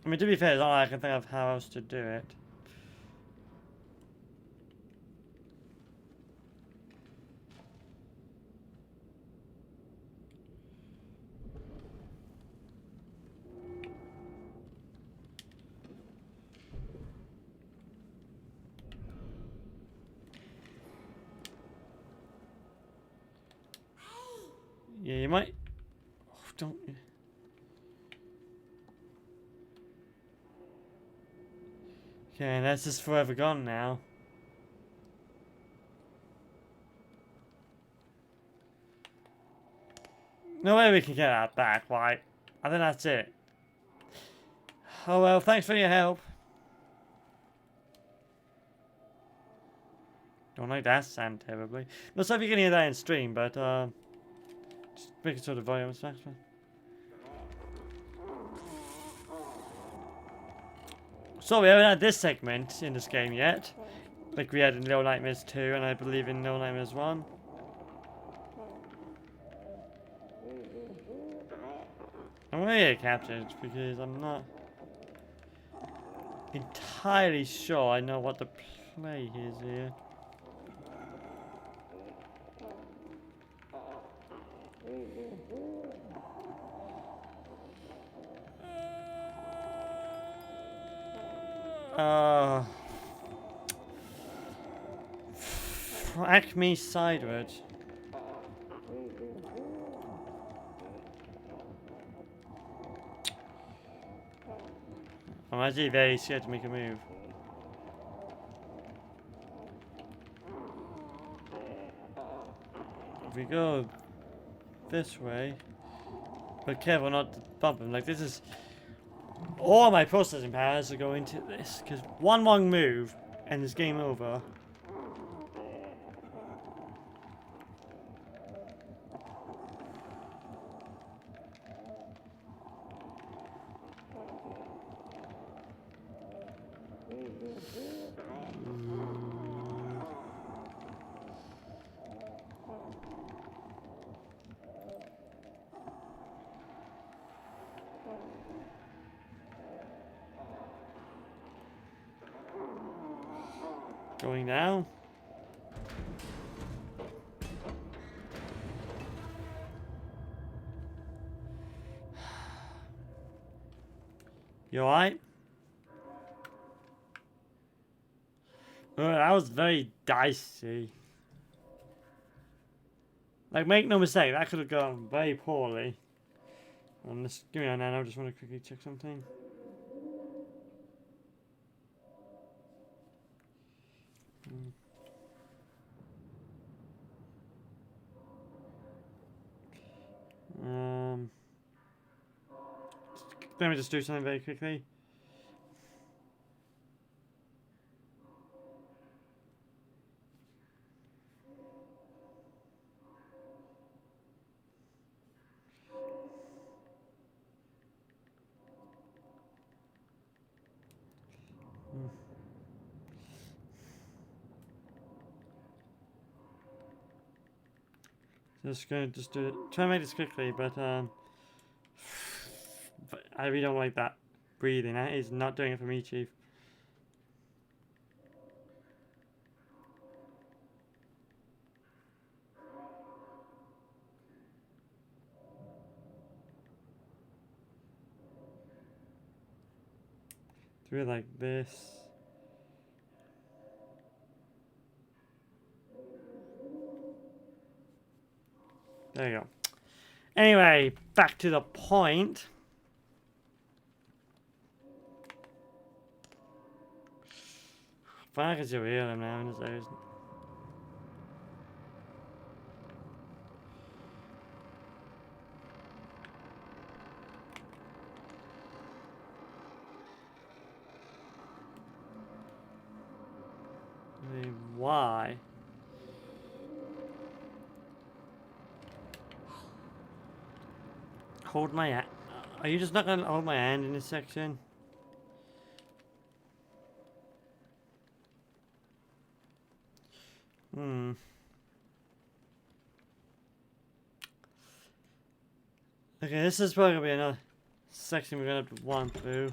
I mean, to be fair, it's not like I can think of how else to do it. Yeah, you might. Oh, don't. Okay, that's just forever gone now. No way we can get that back, right? I think that's it. Oh well, thanks for your help. Don't like that sound terribly. Not sure if you can hear that in stream, but just make it sort of volume maximum. So we haven't had this segment in this game yet. Like we had in Little Nightmares 2 and I believe in Little Nightmares 1. I'm gonna get captured because I'm not entirely sure I know what the play is here. Whack me sideways. I'm actually very scared to make a move. If we go this way, but careful not to bump him. Like this is all my processing powers to go into this because one wrong move and it's game over. Going now. You alright? That was very dicey. Like, make no mistake, that could have gone very poorly. Just give me a minute, I just want to quickly check something. Let me just do something very quickly. Just gonna just do it. Try to make this quickly, but I really don't like that breathing. That is not doing it for me, Chief. Do it like this. There you go. Anyway, back to the point. I can still hear them now in the zones. Why? Hold my hand. Are you just not gonna hold my hand in this section? Okay, this is probably gonna be another section we're gonna have to run through.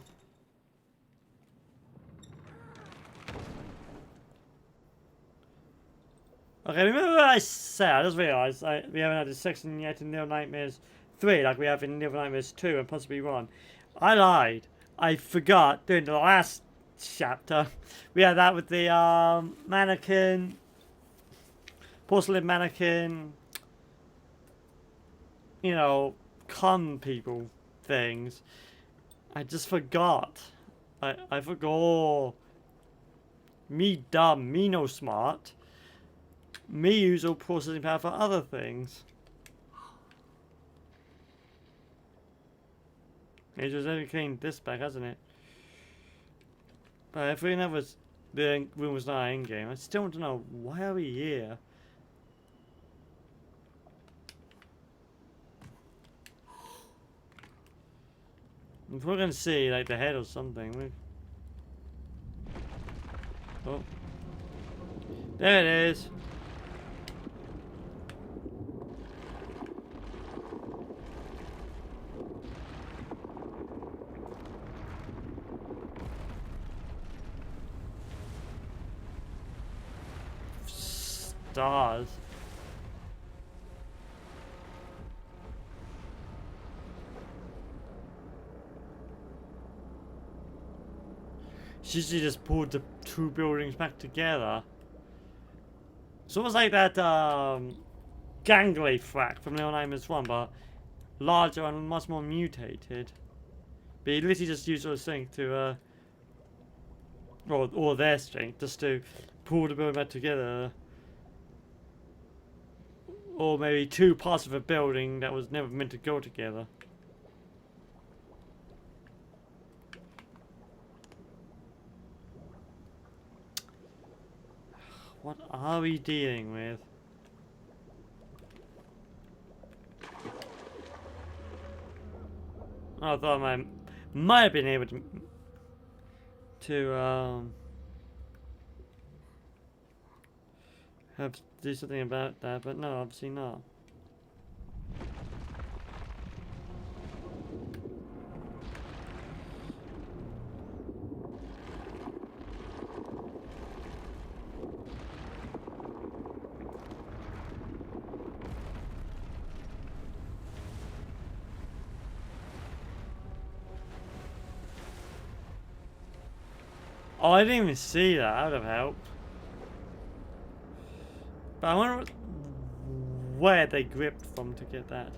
Okay, remember what I said? I just realised we haven't had this section yet in Little Nightmares 3 like we have in Little Nightmares 2 and possibly 1. I lied. I forgot during the last chapter. We had that with the mannequin, porcelain mannequin, you know, con people things. I just forgot. I forgot. Me dumb, me no smart. Me use all processing power for other things. It just only cleaned this back, hasn't it? But if we never the room was not in game, I still want to know why are we here? If we're gonna see like the head or something, oh, there it is. Stars. She just pulled the two buildings back together. So it was like that gangly frack from Little Nightmares 1, but larger and much more mutated. But he literally just used those things to or their strength just to pull the building back together. Or maybe two parts of a building that was never meant to go together. What are we dealing with? I thought I might have been able to have to do something about that, but no, obviously not. Oh, I didn't even see that. That would have helped. But I wonder where they gripped from to get that.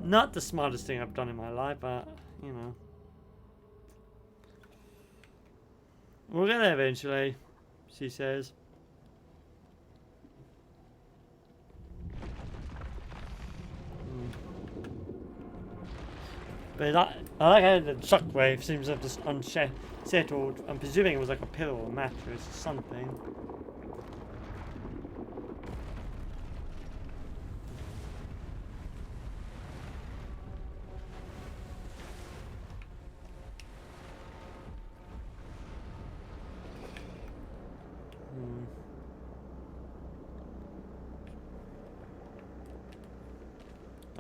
Not the smartest thing I've done in my life, but, you know. We'll get there eventually, she says. But I like how the shockwave seems to have just unsettled. I'm presuming it was like a pillow or a mattress or something.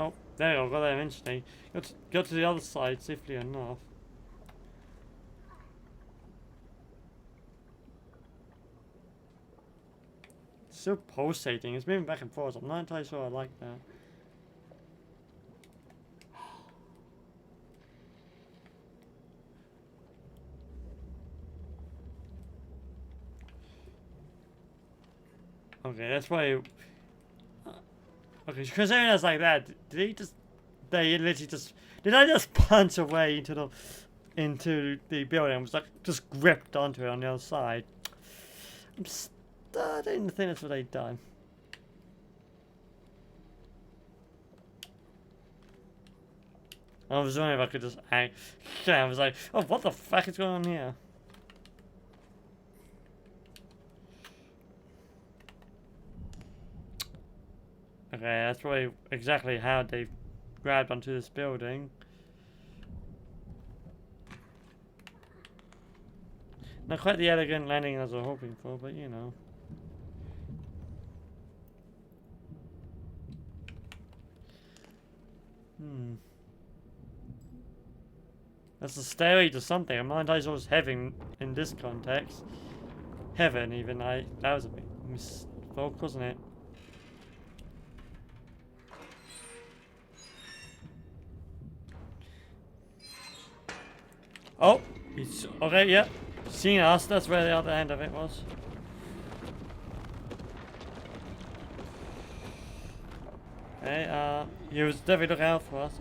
Oh, there you go, got there eventually. Got to the other side safely enough. It's still pulsating, it's moving back and forth. I'm not entirely sure I like that. Okay, that's why. Okay, considering it's like that, did he just? They literally just. Did I just punch away into the building? I was like just gripped onto it on the other side. I'm starting to think that's what they've done. I was wondering if I could just act. I was like, oh, what the fuck is going on here? Okay, that's probably exactly how they grabbed onto this building. Not quite the elegant landing as I was hoping for, but you know. That's a stairway to something. I'm not entirely sure it's heaven in this context. Heaven, even. That was a bit misspoke, wasn't it? Oh, it's okay. Yeah, seeing us. That's where the other end of it was. Okay. He was definitely looking out for us.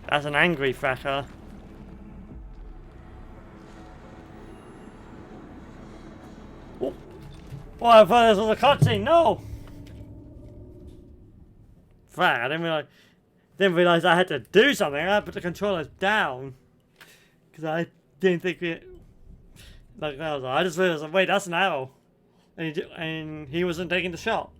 That's an angry fracker. Oh, oh, I thought this was a cutscene. No. Frack, I didn't realize I had to do something. I had to put the controllers down because I didn't think it. Like that was. I just realized, wait, that's an arrow, and he wasn't taking the shot.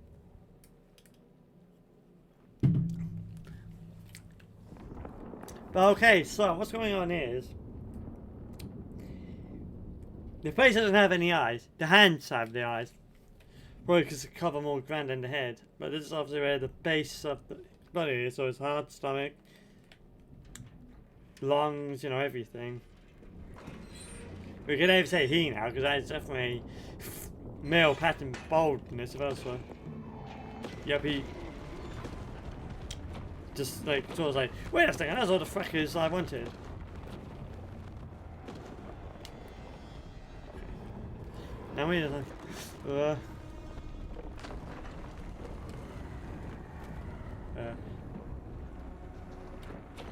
But okay, so what's going on is the face doesn't have any eyes. The hands have the eyes. Probably because it cover more ground than the head. But this is obviously where the base of the body is, so it's heart, stomach, lungs, you know, everything. We can even say he now, because that is definitely male pattern baldness, if that's one. Yep, he just like sort of like, wait a second, that's all the frackers I wanted. Now we just like,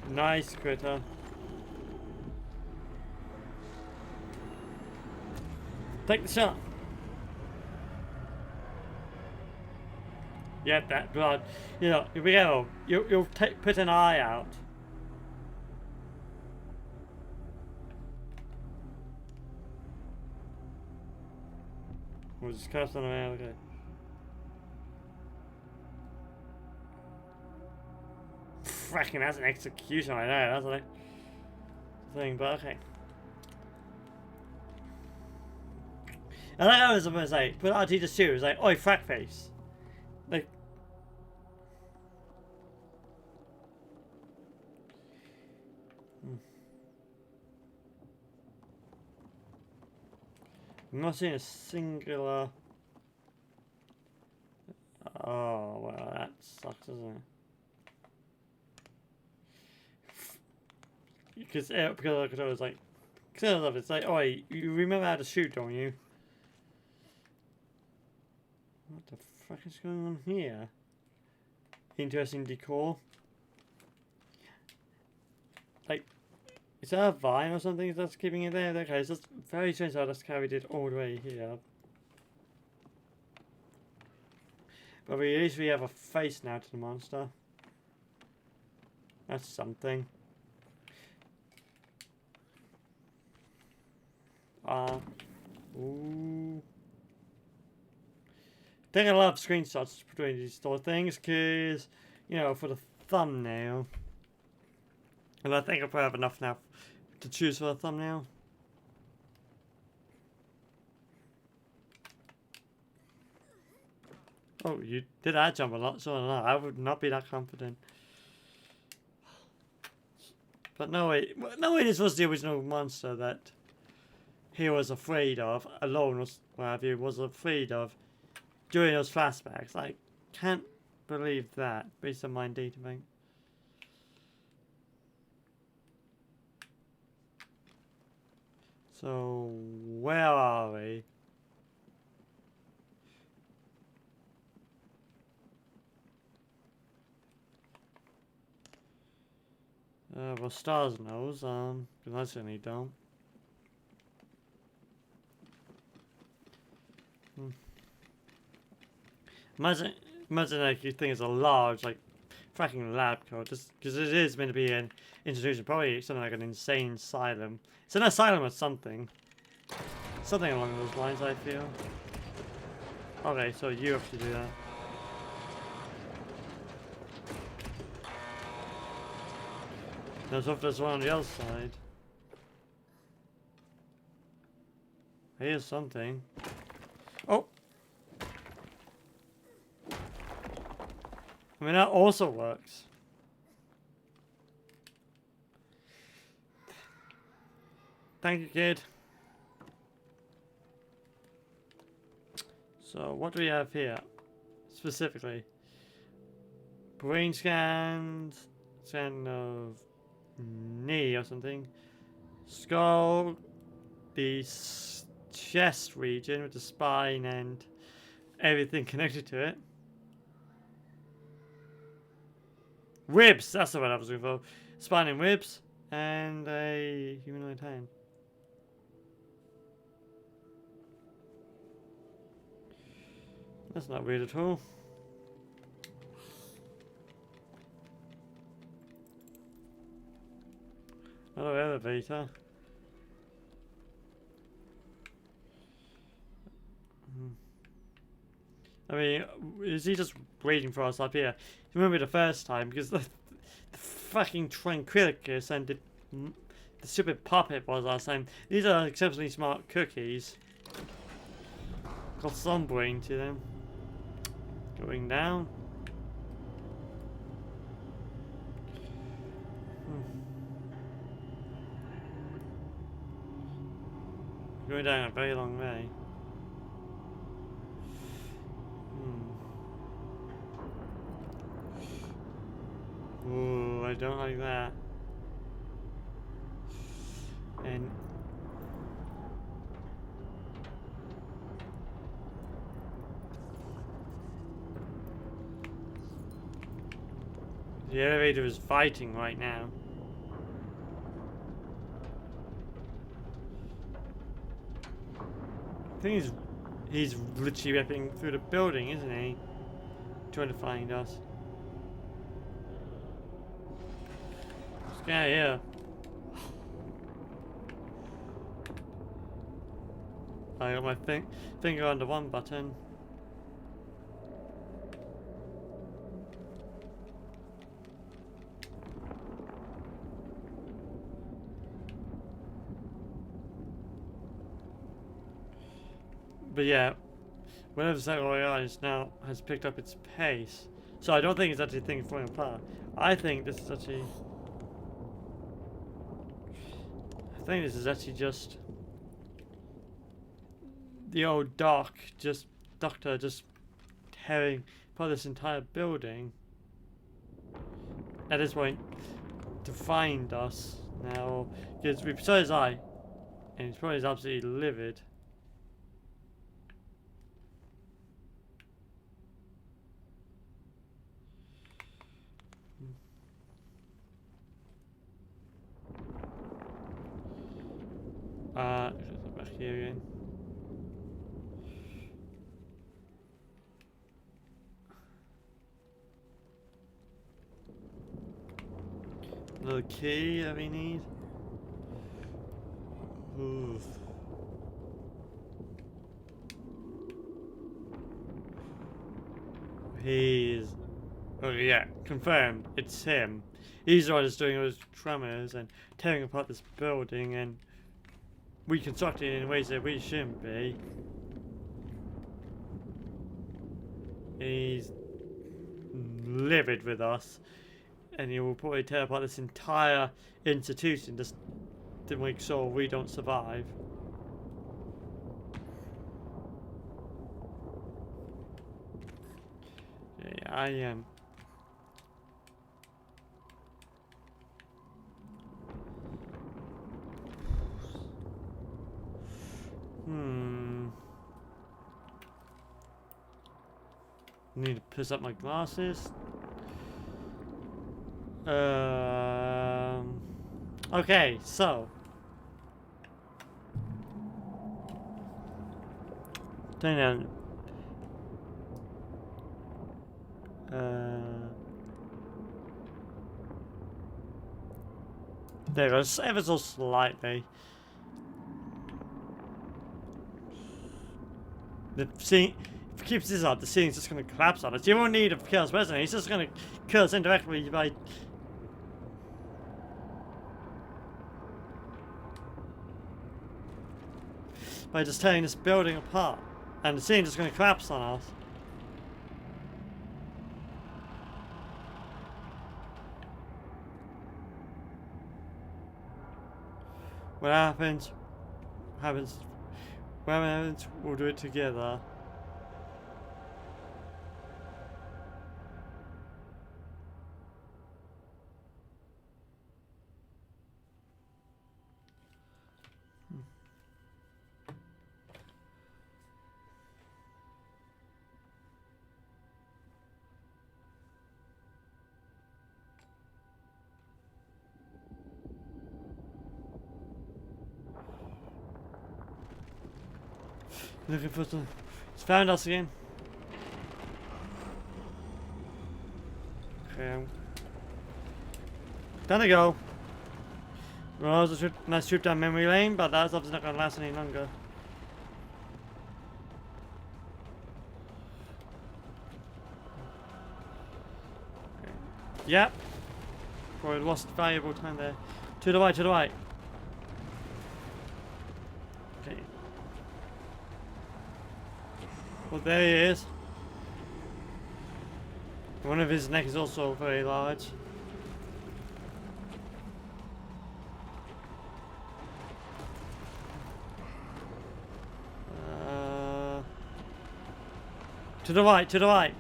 nice critter. Take the shot. Yep, that blood. You know, here we go. You'll put an eye out. We'll just cast on around, okay. Fracking, that's an execution, I know, that's a thing, but okay. And like I was going to say, put RT to 2, it was like, oi, frack face. Like, I'm not seeing a singular. Oh, well, that sucks, doesn't it? Because I was like, it's like, oh, you remember how to shoot, don't you? What the fuck is going on here? interesting decor. Like, is that a vine or something that's keeping it there? Okay, so it's very strange how that's carried it all the way here. But we at least we have a face now to the monster. That's something. Ooh. Taking a lot of screenshots between these two things, cause you know, for the thumbnail. And I think I probably have enough now to choose for a thumbnail. Oh, you did I jump a lot? So I would not be that confident. But no way, this was the original monster that he was afraid of, alone was, whatever he was afraid of during those flashbacks. I can't believe that based on my data bank. So, where are we? Well, Stars knows, because I certainly don't. Imagine like you think it's a large, like, fucking lab coat, just because it is meant to be an institution, probably something like an insane asylum. It's an asylum or something. Something along those lines, I feel. Okay, so you have to do that. There's if there's one on the other side. Here's something. Oh! I mean, that also works. Thank you, kid. So, what do we have here? Specifically. Brain scans. Scan of knee or something. Skull. The chest region with the spine and everything connected to it. Ribs! That's the word I was looking for. Spine and ribs. And a humanoid hand. That's not weird at all. Another elevator. I mean, is he just waiting for us up here? Remember the first time, because the fucking Tranquilicus and the stupid puppet was last time. These are exceptionally smart cookies. Got some brain to them. Going down. Going down a very long way. Ooh, I don't like that. And the elevator is fighting right now. I think he's literally ripping through the building, isn't he? Trying to find us. Let's get out of here. I got my finger on the one button. But yeah, whenever Battle Royale now has picked up its pace, so I don't think it's actually a thing falling apart. I think this is actually just the old doctor just tearing apart this entire building at this point to find us now, because so is I, and he's probably absolutely livid. Back here again. Little key that we need. Oof. He's... Oh yeah, confirmed. It's him. He's the one that's doing those tremors and tearing apart this building and reconstructing it in ways that we shouldn't be. He's livid with us. And he will probably tear apart this entire institution just to make sure we don't survive. Yeah, I am. Need to piss up my glasses. Okay, so. Turn down. There goes, ever so slightly. The scene, if it keeps this up, the scene's just going to collapse on us. You won't need a chaos resonate. He's just going to kill us indirectly by just tearing this building apart, and the scene's just going to collapse on us. What happens? Whatever happens, we'll do it together. Looking for some. It's found us again. Okay. Time to go. Well, that was a nice trip down memory lane, but that's obviously not going to last any longer. Okay. Yep. Probably lost valuable time there. To the right, to the right. Okay. Well, there he is. One of his neck is also very large. To the right, to the right.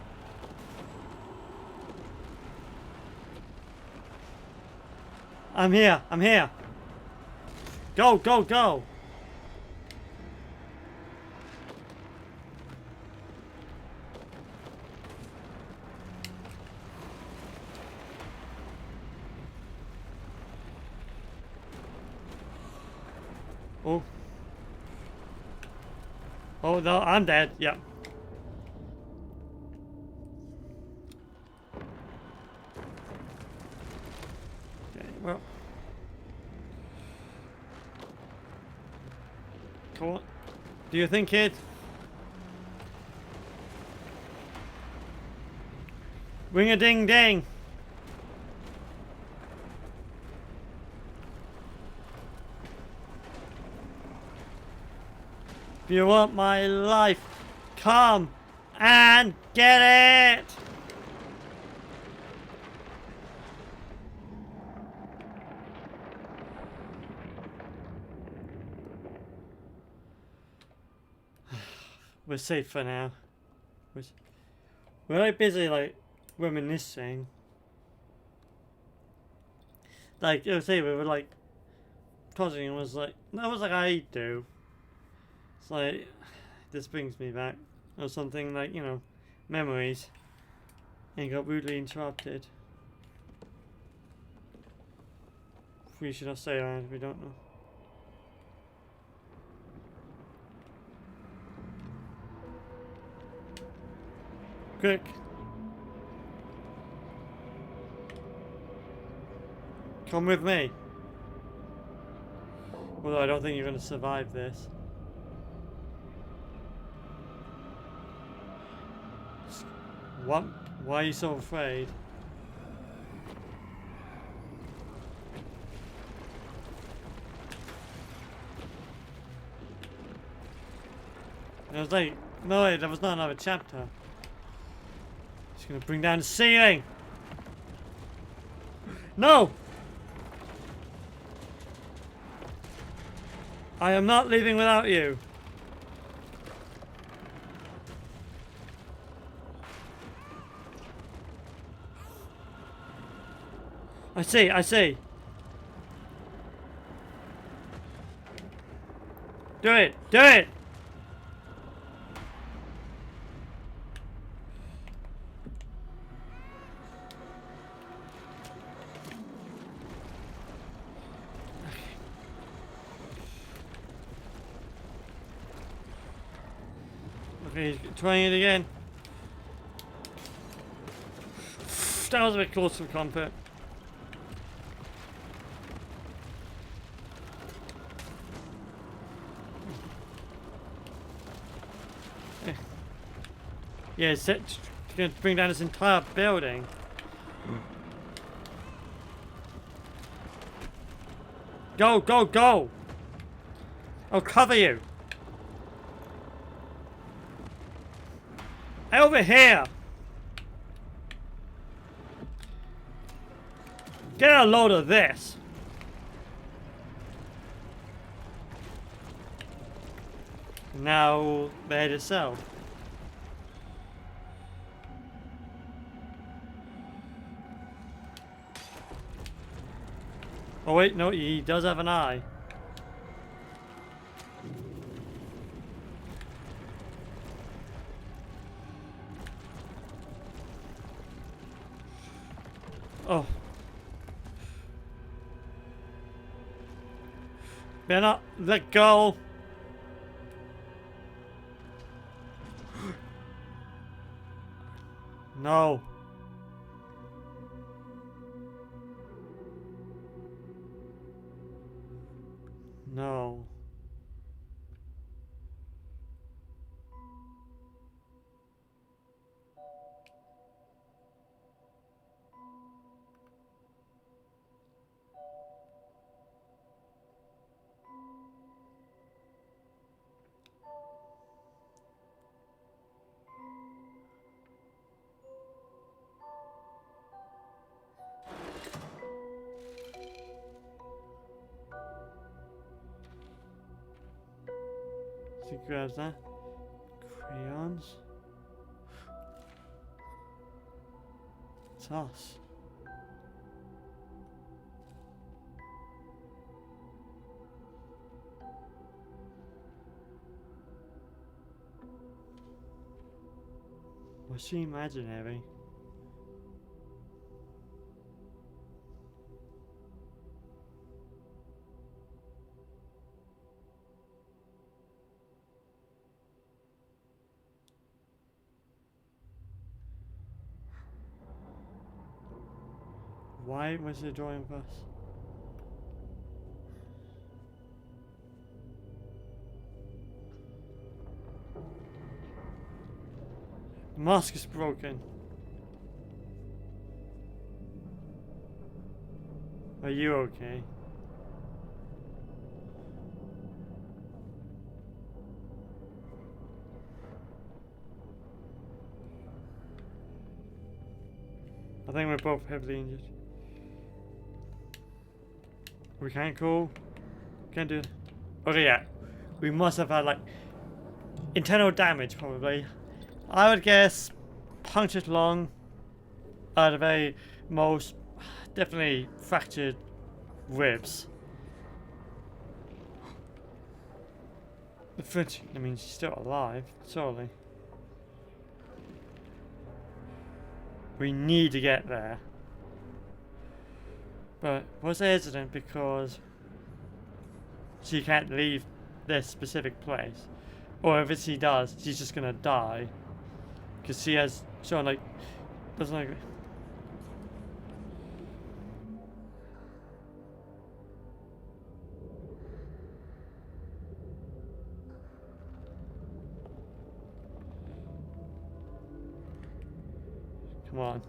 I'm here, I'm here. Go, go, go. Oh. Oh no, I'm dead. Yep. Okay, well. What do you think, kid? Ring a ding ding. If you want my life, come and get it! We're safe for now. We're like busy like reminiscing. Like, you know, say we were like, cousin was like, that was like I do. It's like, this brings me back. Or something like, you know, memories. And got rudely interrupted. We should not say that, we don't know. Quick. Come with me. Although I don't think you're going to survive this. What? Why are you so afraid? I was like, no wait, that was not another chapter. Just gonna bring down the ceiling. No! I am not leaving without you. I see, I see. Do it, do it! Okay, he's trying it again. That was a bit close to the comfort. Yeah, it's going to bring down this entire building. Go, go, go! I'll cover you. Over here! Get a load of this. Now, the head itself. Oh wait, no, he does have an eye. Oh. Better not let go. No. No. He grabs that. Crayons. Toss. Was she imaginary? Why was it drawing us? The mask is broken. Are you okay? I think we're both heavily injured. We can't call. Can't do it. Okay, yeah. We must have had like internal damage probably. I would guess punctured lung are the very most, definitely fractured ribs. The foot, I mean, she's still alive, surely. We need to get there. But was hesitant because she can't leave this specific place. Or if she does, she's just gonna die. Because she has Sean, like, doesn't like. Come on.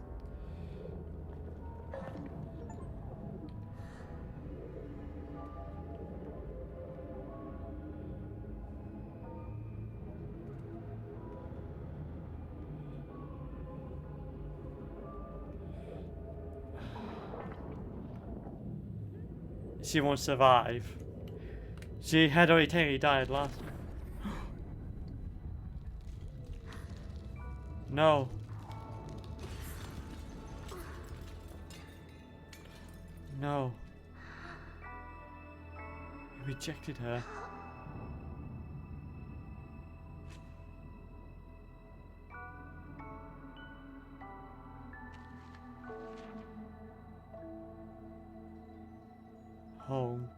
She won't survive. She had already technically died last. No. No. He rejected her. Home.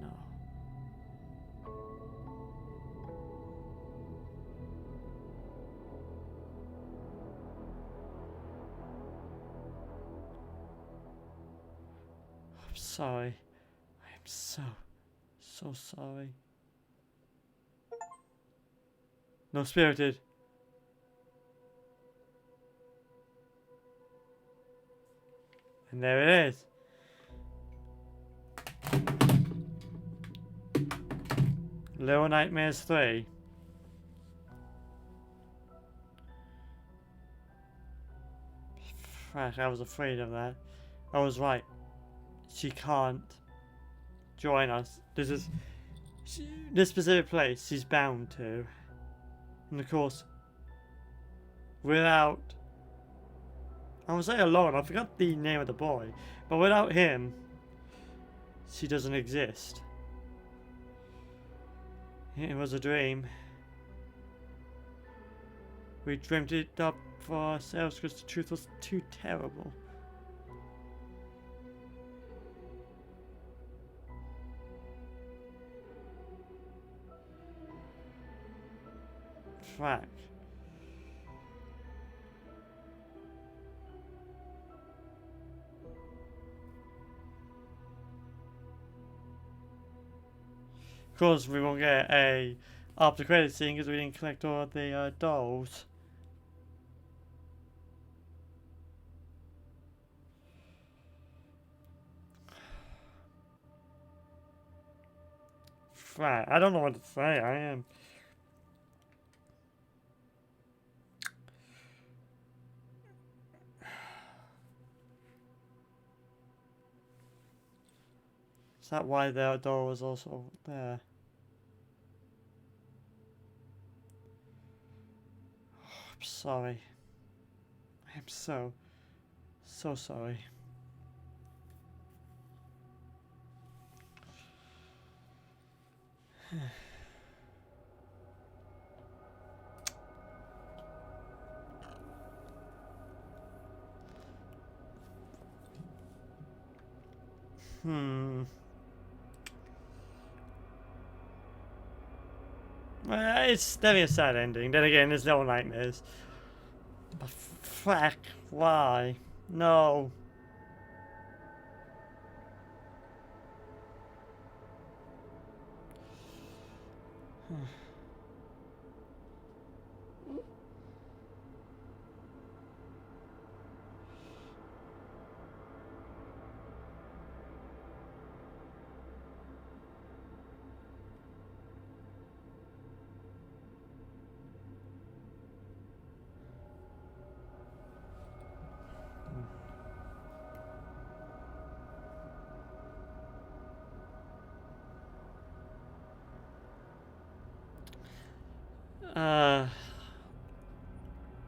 No. I'm sorry. I am so sorry. No, spirited. And there it is. Little Nightmares 3. Fuck, I was afraid of that. I was right. She can't join us. This specific place she's bound to. And of course, without... I was say alone, I forgot the name of the boy. But without him, she doesn't exist. It was a dream. We dreamt it up for ourselves because the truth was too terrible. Fuck. Of course, we won't get a after credit scene because we didn't collect all of the dolls. Right, I don't know what to say. I am. Is that why the doll was also there? Oh, I'm sorry. I am so sorry. Well, it's definitely a sad ending. Then again, there's no nightmares. But fuck, why? No.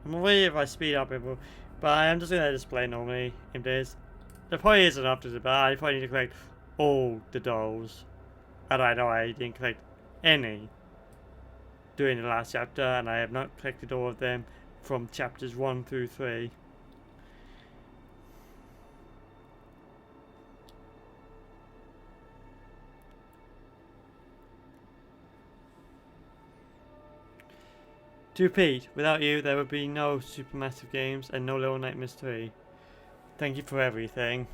I'm worried if I speed up it, but I'm just gonna display normally if there's. There probably isn't enough to do, but I probably need to collect all the dolls. And I know I didn't collect any during the last chapter, and I have not collected all of them from chapters 1 through 3. To repeat, without you, there would be no Supermassive Games and no Little Nightmares 3. Thank you for everything.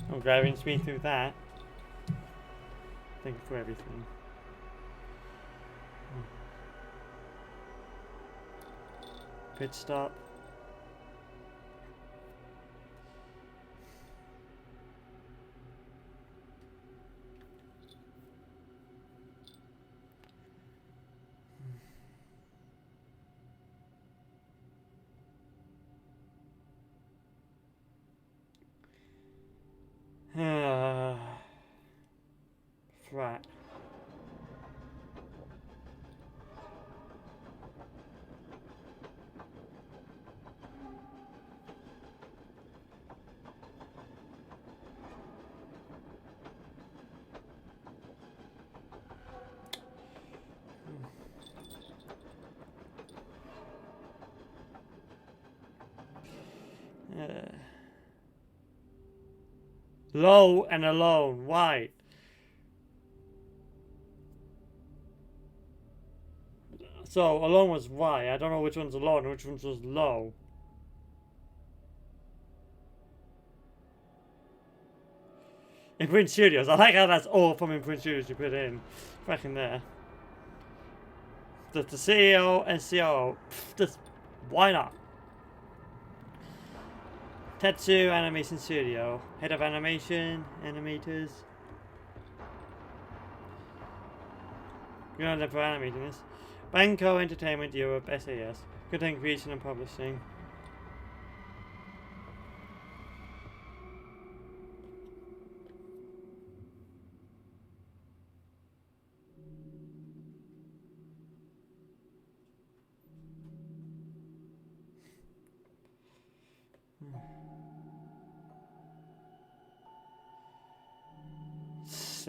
I'm driving me through that. Thank you for everything. Pit stop. Right. Low and alone. Why? So alone was why. I don't know which one's alone and which one's was low. In Prince Studios. I like how that's all from in Prince Studios you put in. Back in there. The CEO and COO. Just why not? Tetsu Animation Studio. Head of animation, animators. You're not there for animating this. Banco Entertainment Europe, SAS. Content creation and publishing.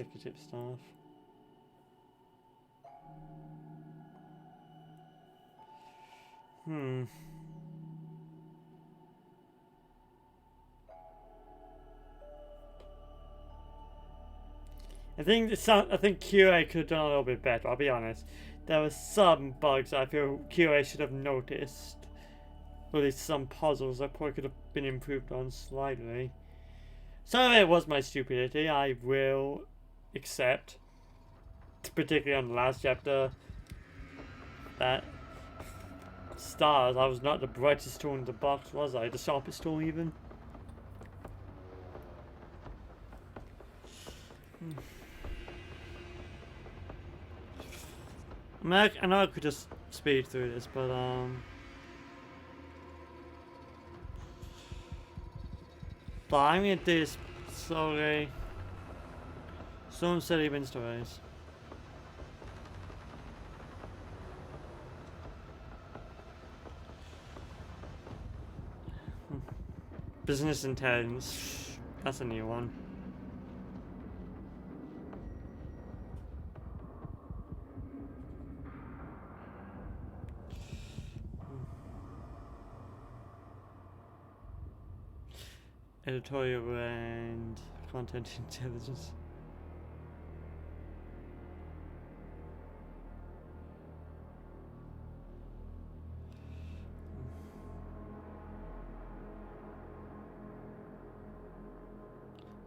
Executive staff. I think QA could have done a little bit better, I'll be honest. There were some bugs I feel QA should have noticed. Or at least some puzzles that probably could have been improved on slightly. Some of it was my stupidity, I will accept. Particularly on the last chapter. That stars, I was not the brightest tool in the box, was I? The sharpest tool even? I know I could just speed through this, but I'm gonna do this slowly. Some silly win stories. Business intelligence. That's a new one. Editorial and content intelligence.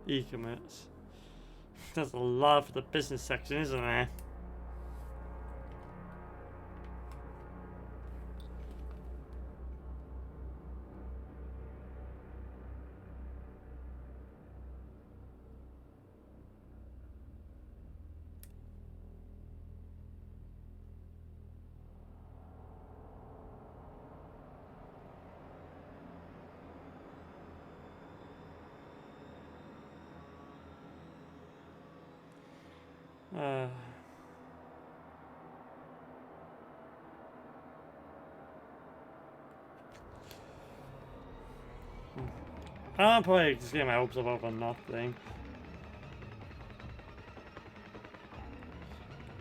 E-commerce. There's a lot for the business section, isn't there? I'm probably just getting my hopes up over nothing.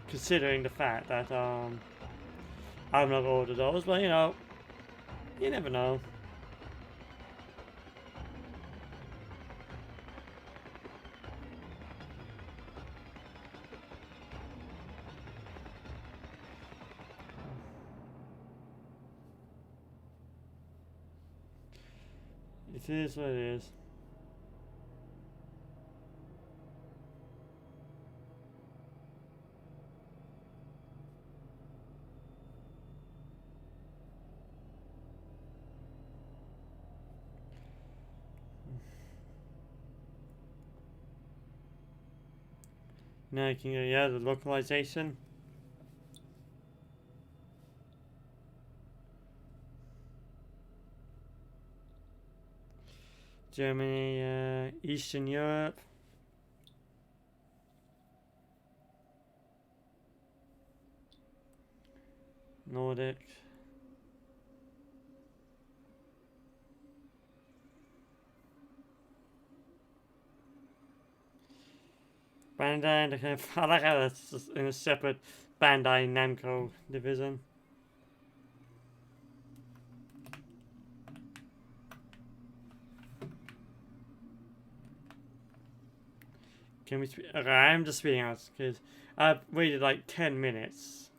Considering the fact that I've not ordered those, but you know, you never know. It is what it is. Now you can go, yeah, the localization. Germany, Eastern Europe. Nordic. Bandai, I like how that's just in a separate Bandai Namco division. Can we speak? Okay, I'm just speaking out because I've waited like 10 minutes.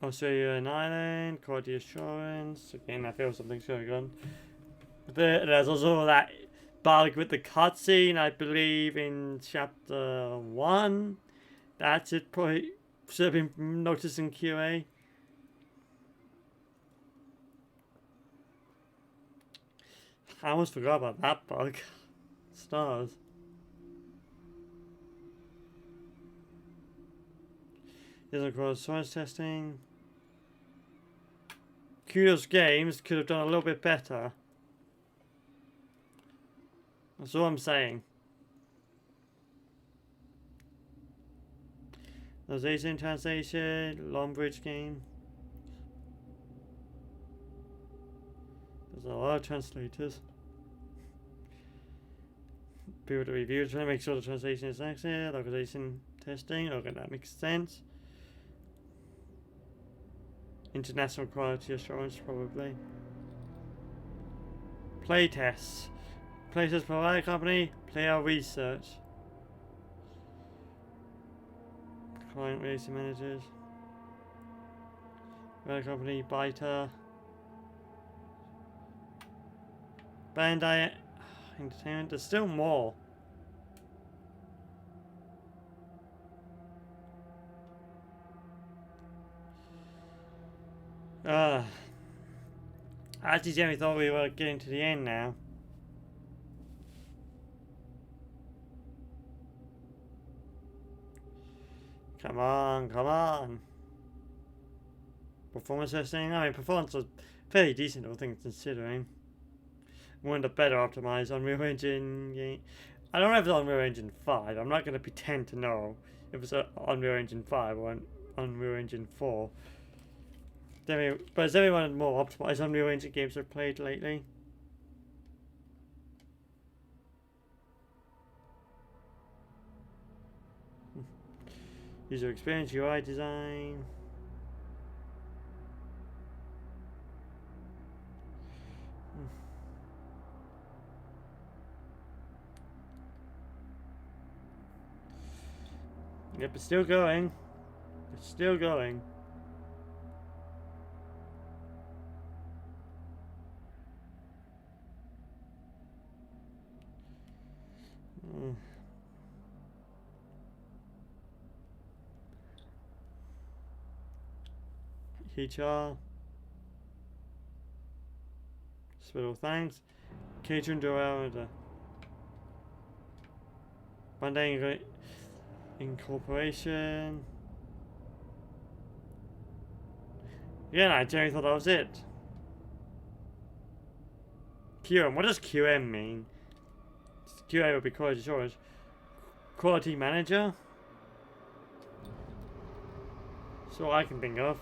Australia and Ireland, quality assurance. Again, I feel something's going on. There's also that bug with the cutscene, I believe, in chapter 1. That's it, probably should have been noticed in QA. I almost forgot about that bug. Stars. Here's of course source testing. Kudos Games could have done a little bit better. That's all I'm saying. There's Asian translation, Longbridge game. There's a lot of translators. People to review, trying to make sure the translation is accurate. Localization testing, okay, that makes sense. International quality assurance, probably. Playtests. Playtest provider company, player research. Client racing managers. Provider company, Biter. Bandai Entertainment. There's still more. I actually generally thought we were getting to the end now. Come on, come on. Performance testing? I mean, performance was fairly decent, all things considering. One of the better optimized Unreal Engine game. I don't know if it's Unreal Engine 5. I'm not going to pretend to know if it's Unreal Engine 5 or Unreal Engine 4. But has everyone more optimized Unreal Engine games I've played lately? User experience, UI design. Yep, it's still going. It's still going. HR. Special thanks. Catherine Doral. Bandai Incorporation. Yeah, I generally thought that was it. QM. What does QM mean? QA would be quality assurance. Quality manager? That's all I can think of.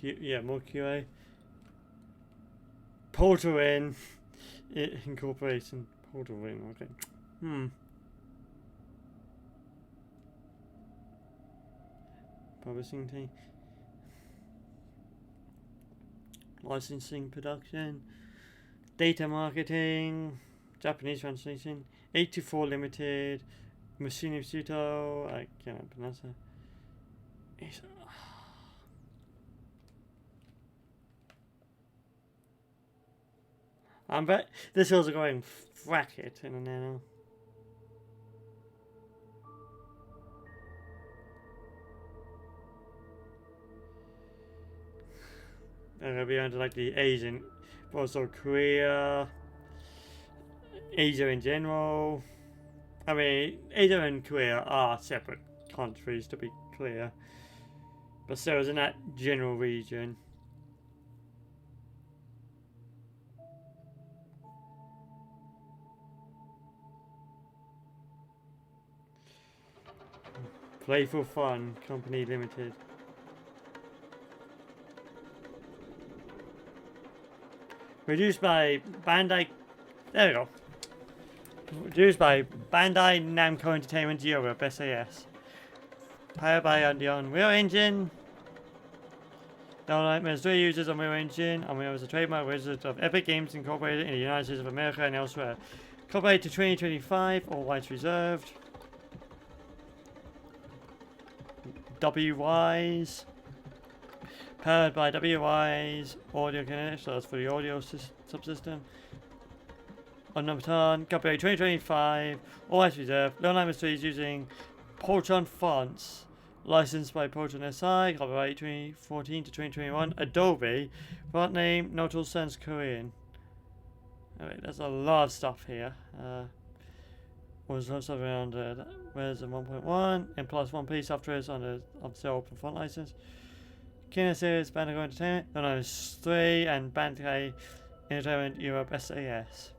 Yeah, more QA. Portal in. Incorporation. Portal in, okay. Publishing team. licensing production, data marketing, Japanese translation, 824 Limited, Machine Instituto, I can't pronounce it. I'm bet this is going frack it in a nano. I'm gonna be under like the Asian, but also Korea, Asia in general. I mean, Asia and Korea are separate countries, to be clear, but still, it's in that general region. Playful Fun Company Limited. Produced by Bandai. There we go. Produced by Bandai Namco Entertainment Europe (SAS). Powered by the Unreal Engine. Now, Nightmares 3 uses Unreal Engine. Unreal is a trademark registered of Epic Games Incorporated in the United States of America and elsewhere. Copyright to 2025. All rights reserved. WWise. Powered by WWise Audio Connect, so that's for the audio subsystem. On number 10, copyright 2025, all rights reserved. Little Nightmares 3 is using Poltron fonts, licensed by Poltron SI, copyright 2014 to 2021. Adobe, font name, Notable Sense Korean. Alright, there's a lot of stuff here. Was stuff around version 1.1 and plus 1P software is on the open font license. Kina Series, Bandai Entertainment, no, 3 and Bandai Entertainment Europe SAS.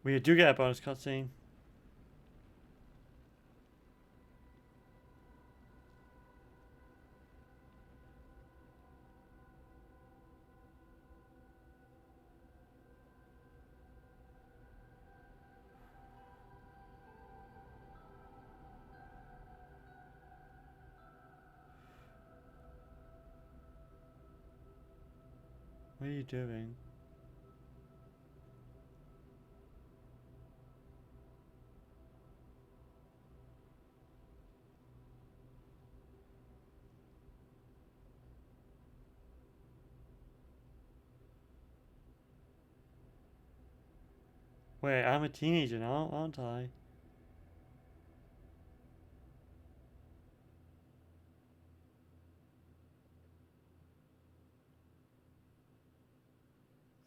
We do get a bonus cutscene. What are you doing? Wait, I'm a teenager now, aren't I?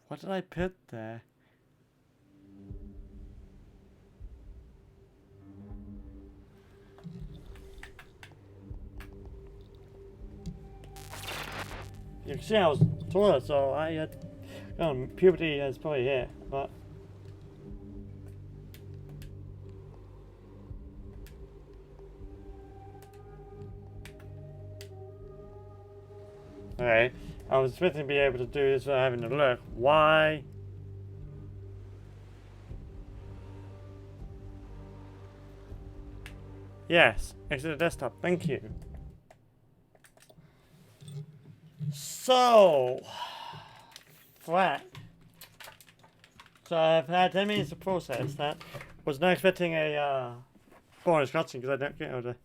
What did I put there? You can see I was taller, so I had puberty is probably here, but okay. I was expecting to be able to do this without having to look. Why? Yes, exit the desktop. Thank you. So, flat. So I've had 10 minutes to process that. Was not expecting a bonus cutscene because I don't get able to.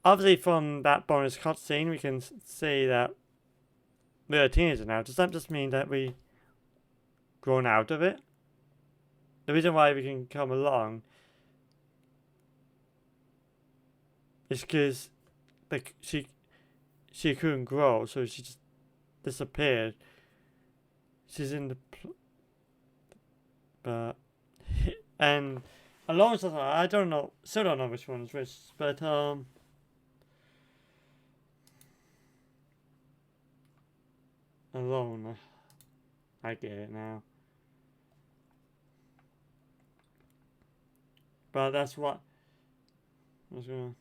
Obviously, from that bonus cutscene, we can see that we're a teenager now. Does that just mean that we grown out of it? The reason why we can come along is because like she couldn't grow, so she just disappeared. She's in the but and along with that, I don't know, still don't know which one is which, but alone, I get it now. But that's what I was gonna.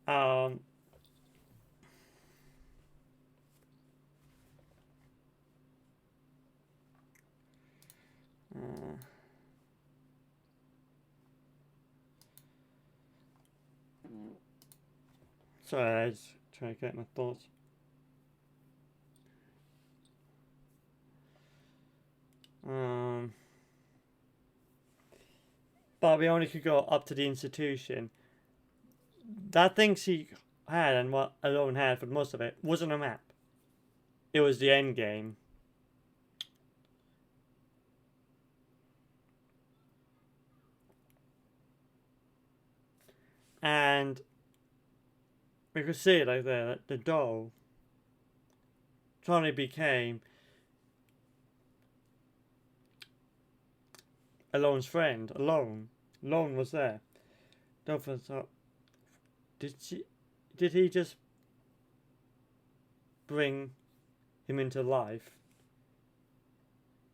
Um, uh, sorry, I was trying to get my thoughts. Um, but we only could go up to the institution. That thing she had and what Alone had for most of it wasn't a map. It was the end game. And we could see it like there, that the doll suddenly became Alone's friend. Alone was there. Don't thought, did he just bring him into life?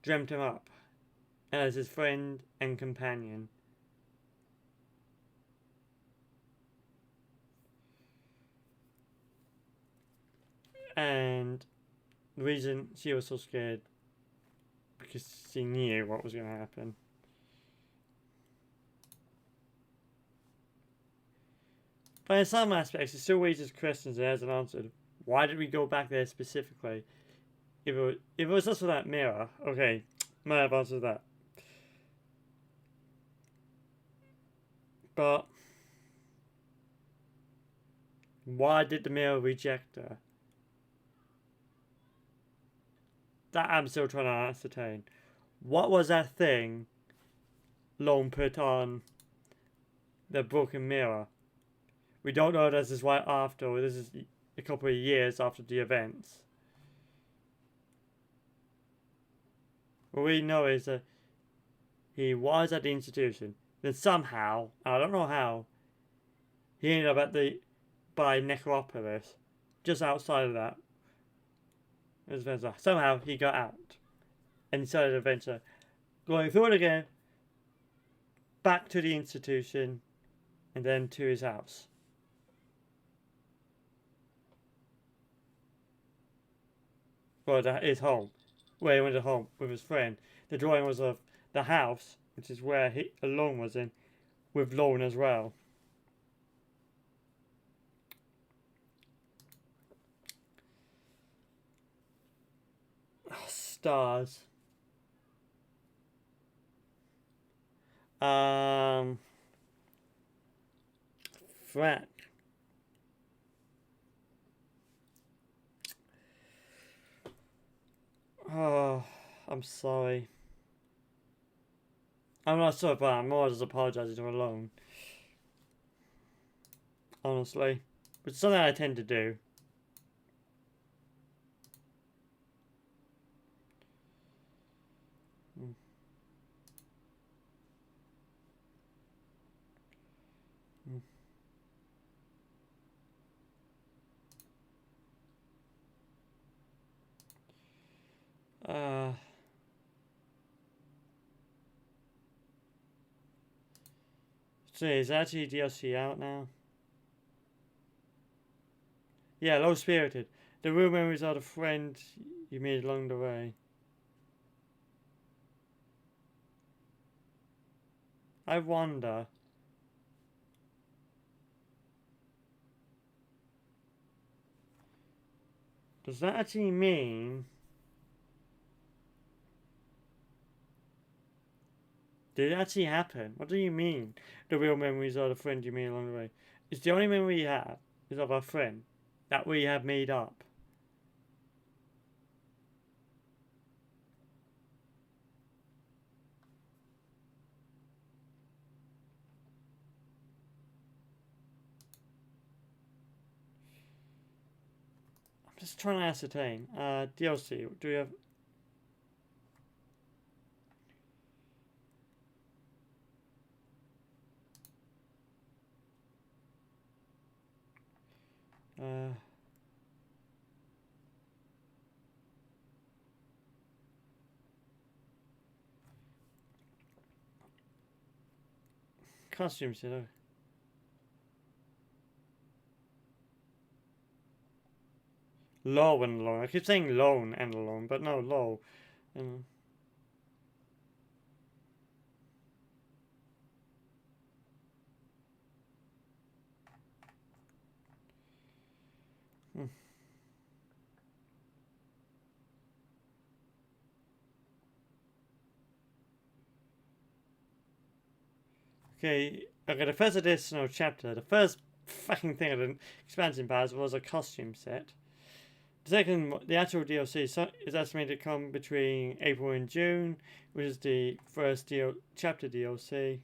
Dreamt him up as his friend and companion. And the reason she was so scared because she knew what was going to happen. But in some aspects, it still raises questions it hasn't answered. Why did we go back there specifically? If it was just for that mirror, okay, might have answered that. But why did the mirror reject her? That I'm still trying to ascertain. What was that thing Lone put on the broken mirror? We don't know if this is right after, or this is a couple of years after the events. What we know is that he was at the institution. Then somehow, I don't know how, he ended up by Necropolis, just outside of that. Somehow he got out and started an adventure, going through it again, back to the institution, and then to his house. Well, his home, where he went home with his friend. The drawing was of the house, which is where he Alone was in, with Lone as well. Oh, stars. Frank. Oh, I'm sorry. I'm not sorry, but I'm more just apologising to Alone. Honestly. But it's something I tend to do. Uh, so is actually DLC out now? Yeah, Low Spirited. The real memories are the friend you made along the way. I wonder. Does that actually mean... Did it actually happen? What do you mean? The real memories are the friend you made along the way. It's the only memory you have is of our friend that we have made up. I'm just trying to ascertain. DLC. Do we have... Costumes, you know. Low and alone. I keep saying lone and alone, but no, low. And okay, the first additional chapter, the first fucking thing of the expansion pass was a costume set. The second, the actual DLC is estimated to come between April and June, which is the first chapter DLC.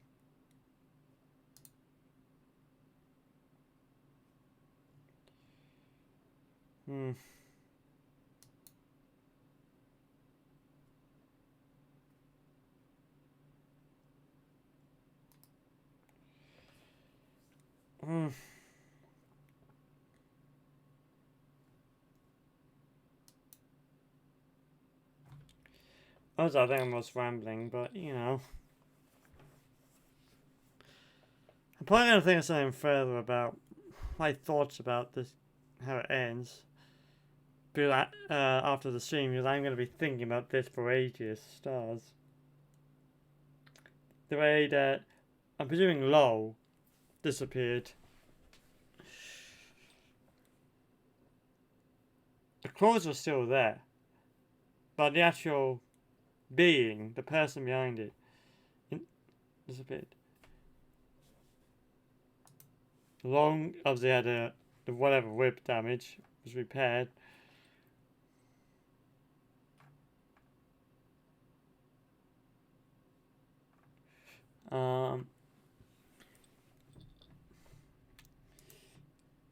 Hmm. Hmm. Also, I think I'm just rambling, but you know. I'm probably going to think of something further about my thoughts about this, how it ends. After the stream, because I'm going to be thinking about this for ages. Stars. The way that I'm presuming Lowell disappeared. The claws were still there, but the actual being, the person behind it, disappeared. Long obviously had the whatever whip damage was repaired.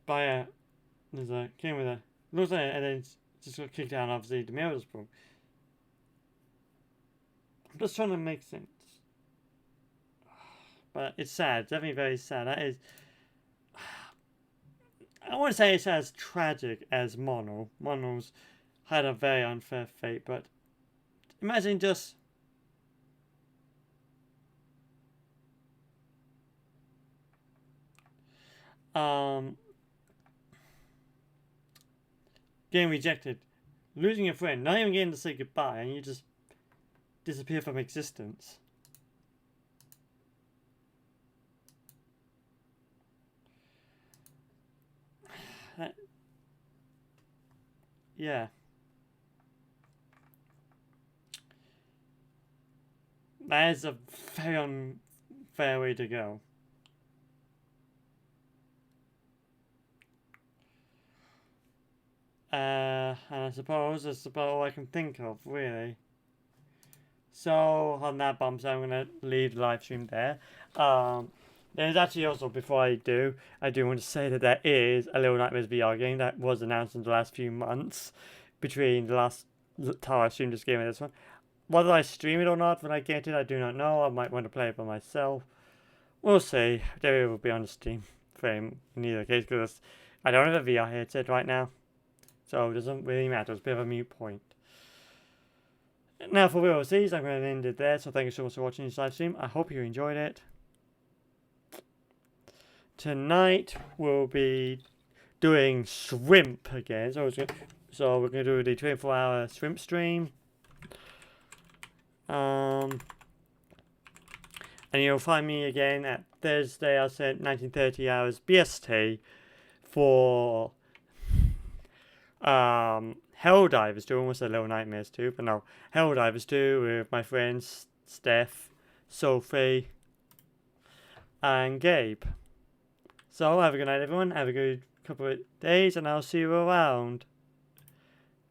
By there's a came with a looks like it, and then just got kicked out. Obviously, the mail was broke. I'm just trying to make sense, but it's sad. Definitely very sad. That is. I wouldn't say it's as tragic as Mono. Mono's had a very unfair fate, but imagine just getting rejected, losing a friend, not even getting to say goodbye, and you just disappear from existence. Yeah. That is a very unfair way to go. And I suppose that's about all I can think of, really. So, on that bombshell, I'm going to leave the live stream there. There's actually also, before I do want to say that there is a Little Nightmares VR game that was announced in the last few months between the last time I streamed this game and this one. Whether I stream it or not when I get it, I do not know. I might want to play it by myself. We'll see. There will be on the Steam frame in either case because I don't have a VR headset right now. So it doesn't really matter. It's a bit of a mute point. Now for VLCs, I'm going to end it there. So thank you so much for watching this live stream. I hope you enjoyed it. Tonight we'll be doing shrimp again. So we're going to do the 24-hour shrimp stream. And you'll find me again at Thursday, I said 19:30 hours BST for Helldivers 2, almost a Little Nightmares 2, but no, Helldivers 2 with my friends Steph, Sophie, and Gabe. So have a good night, everyone. Have a good couple of days, and I'll see you around.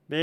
Bye.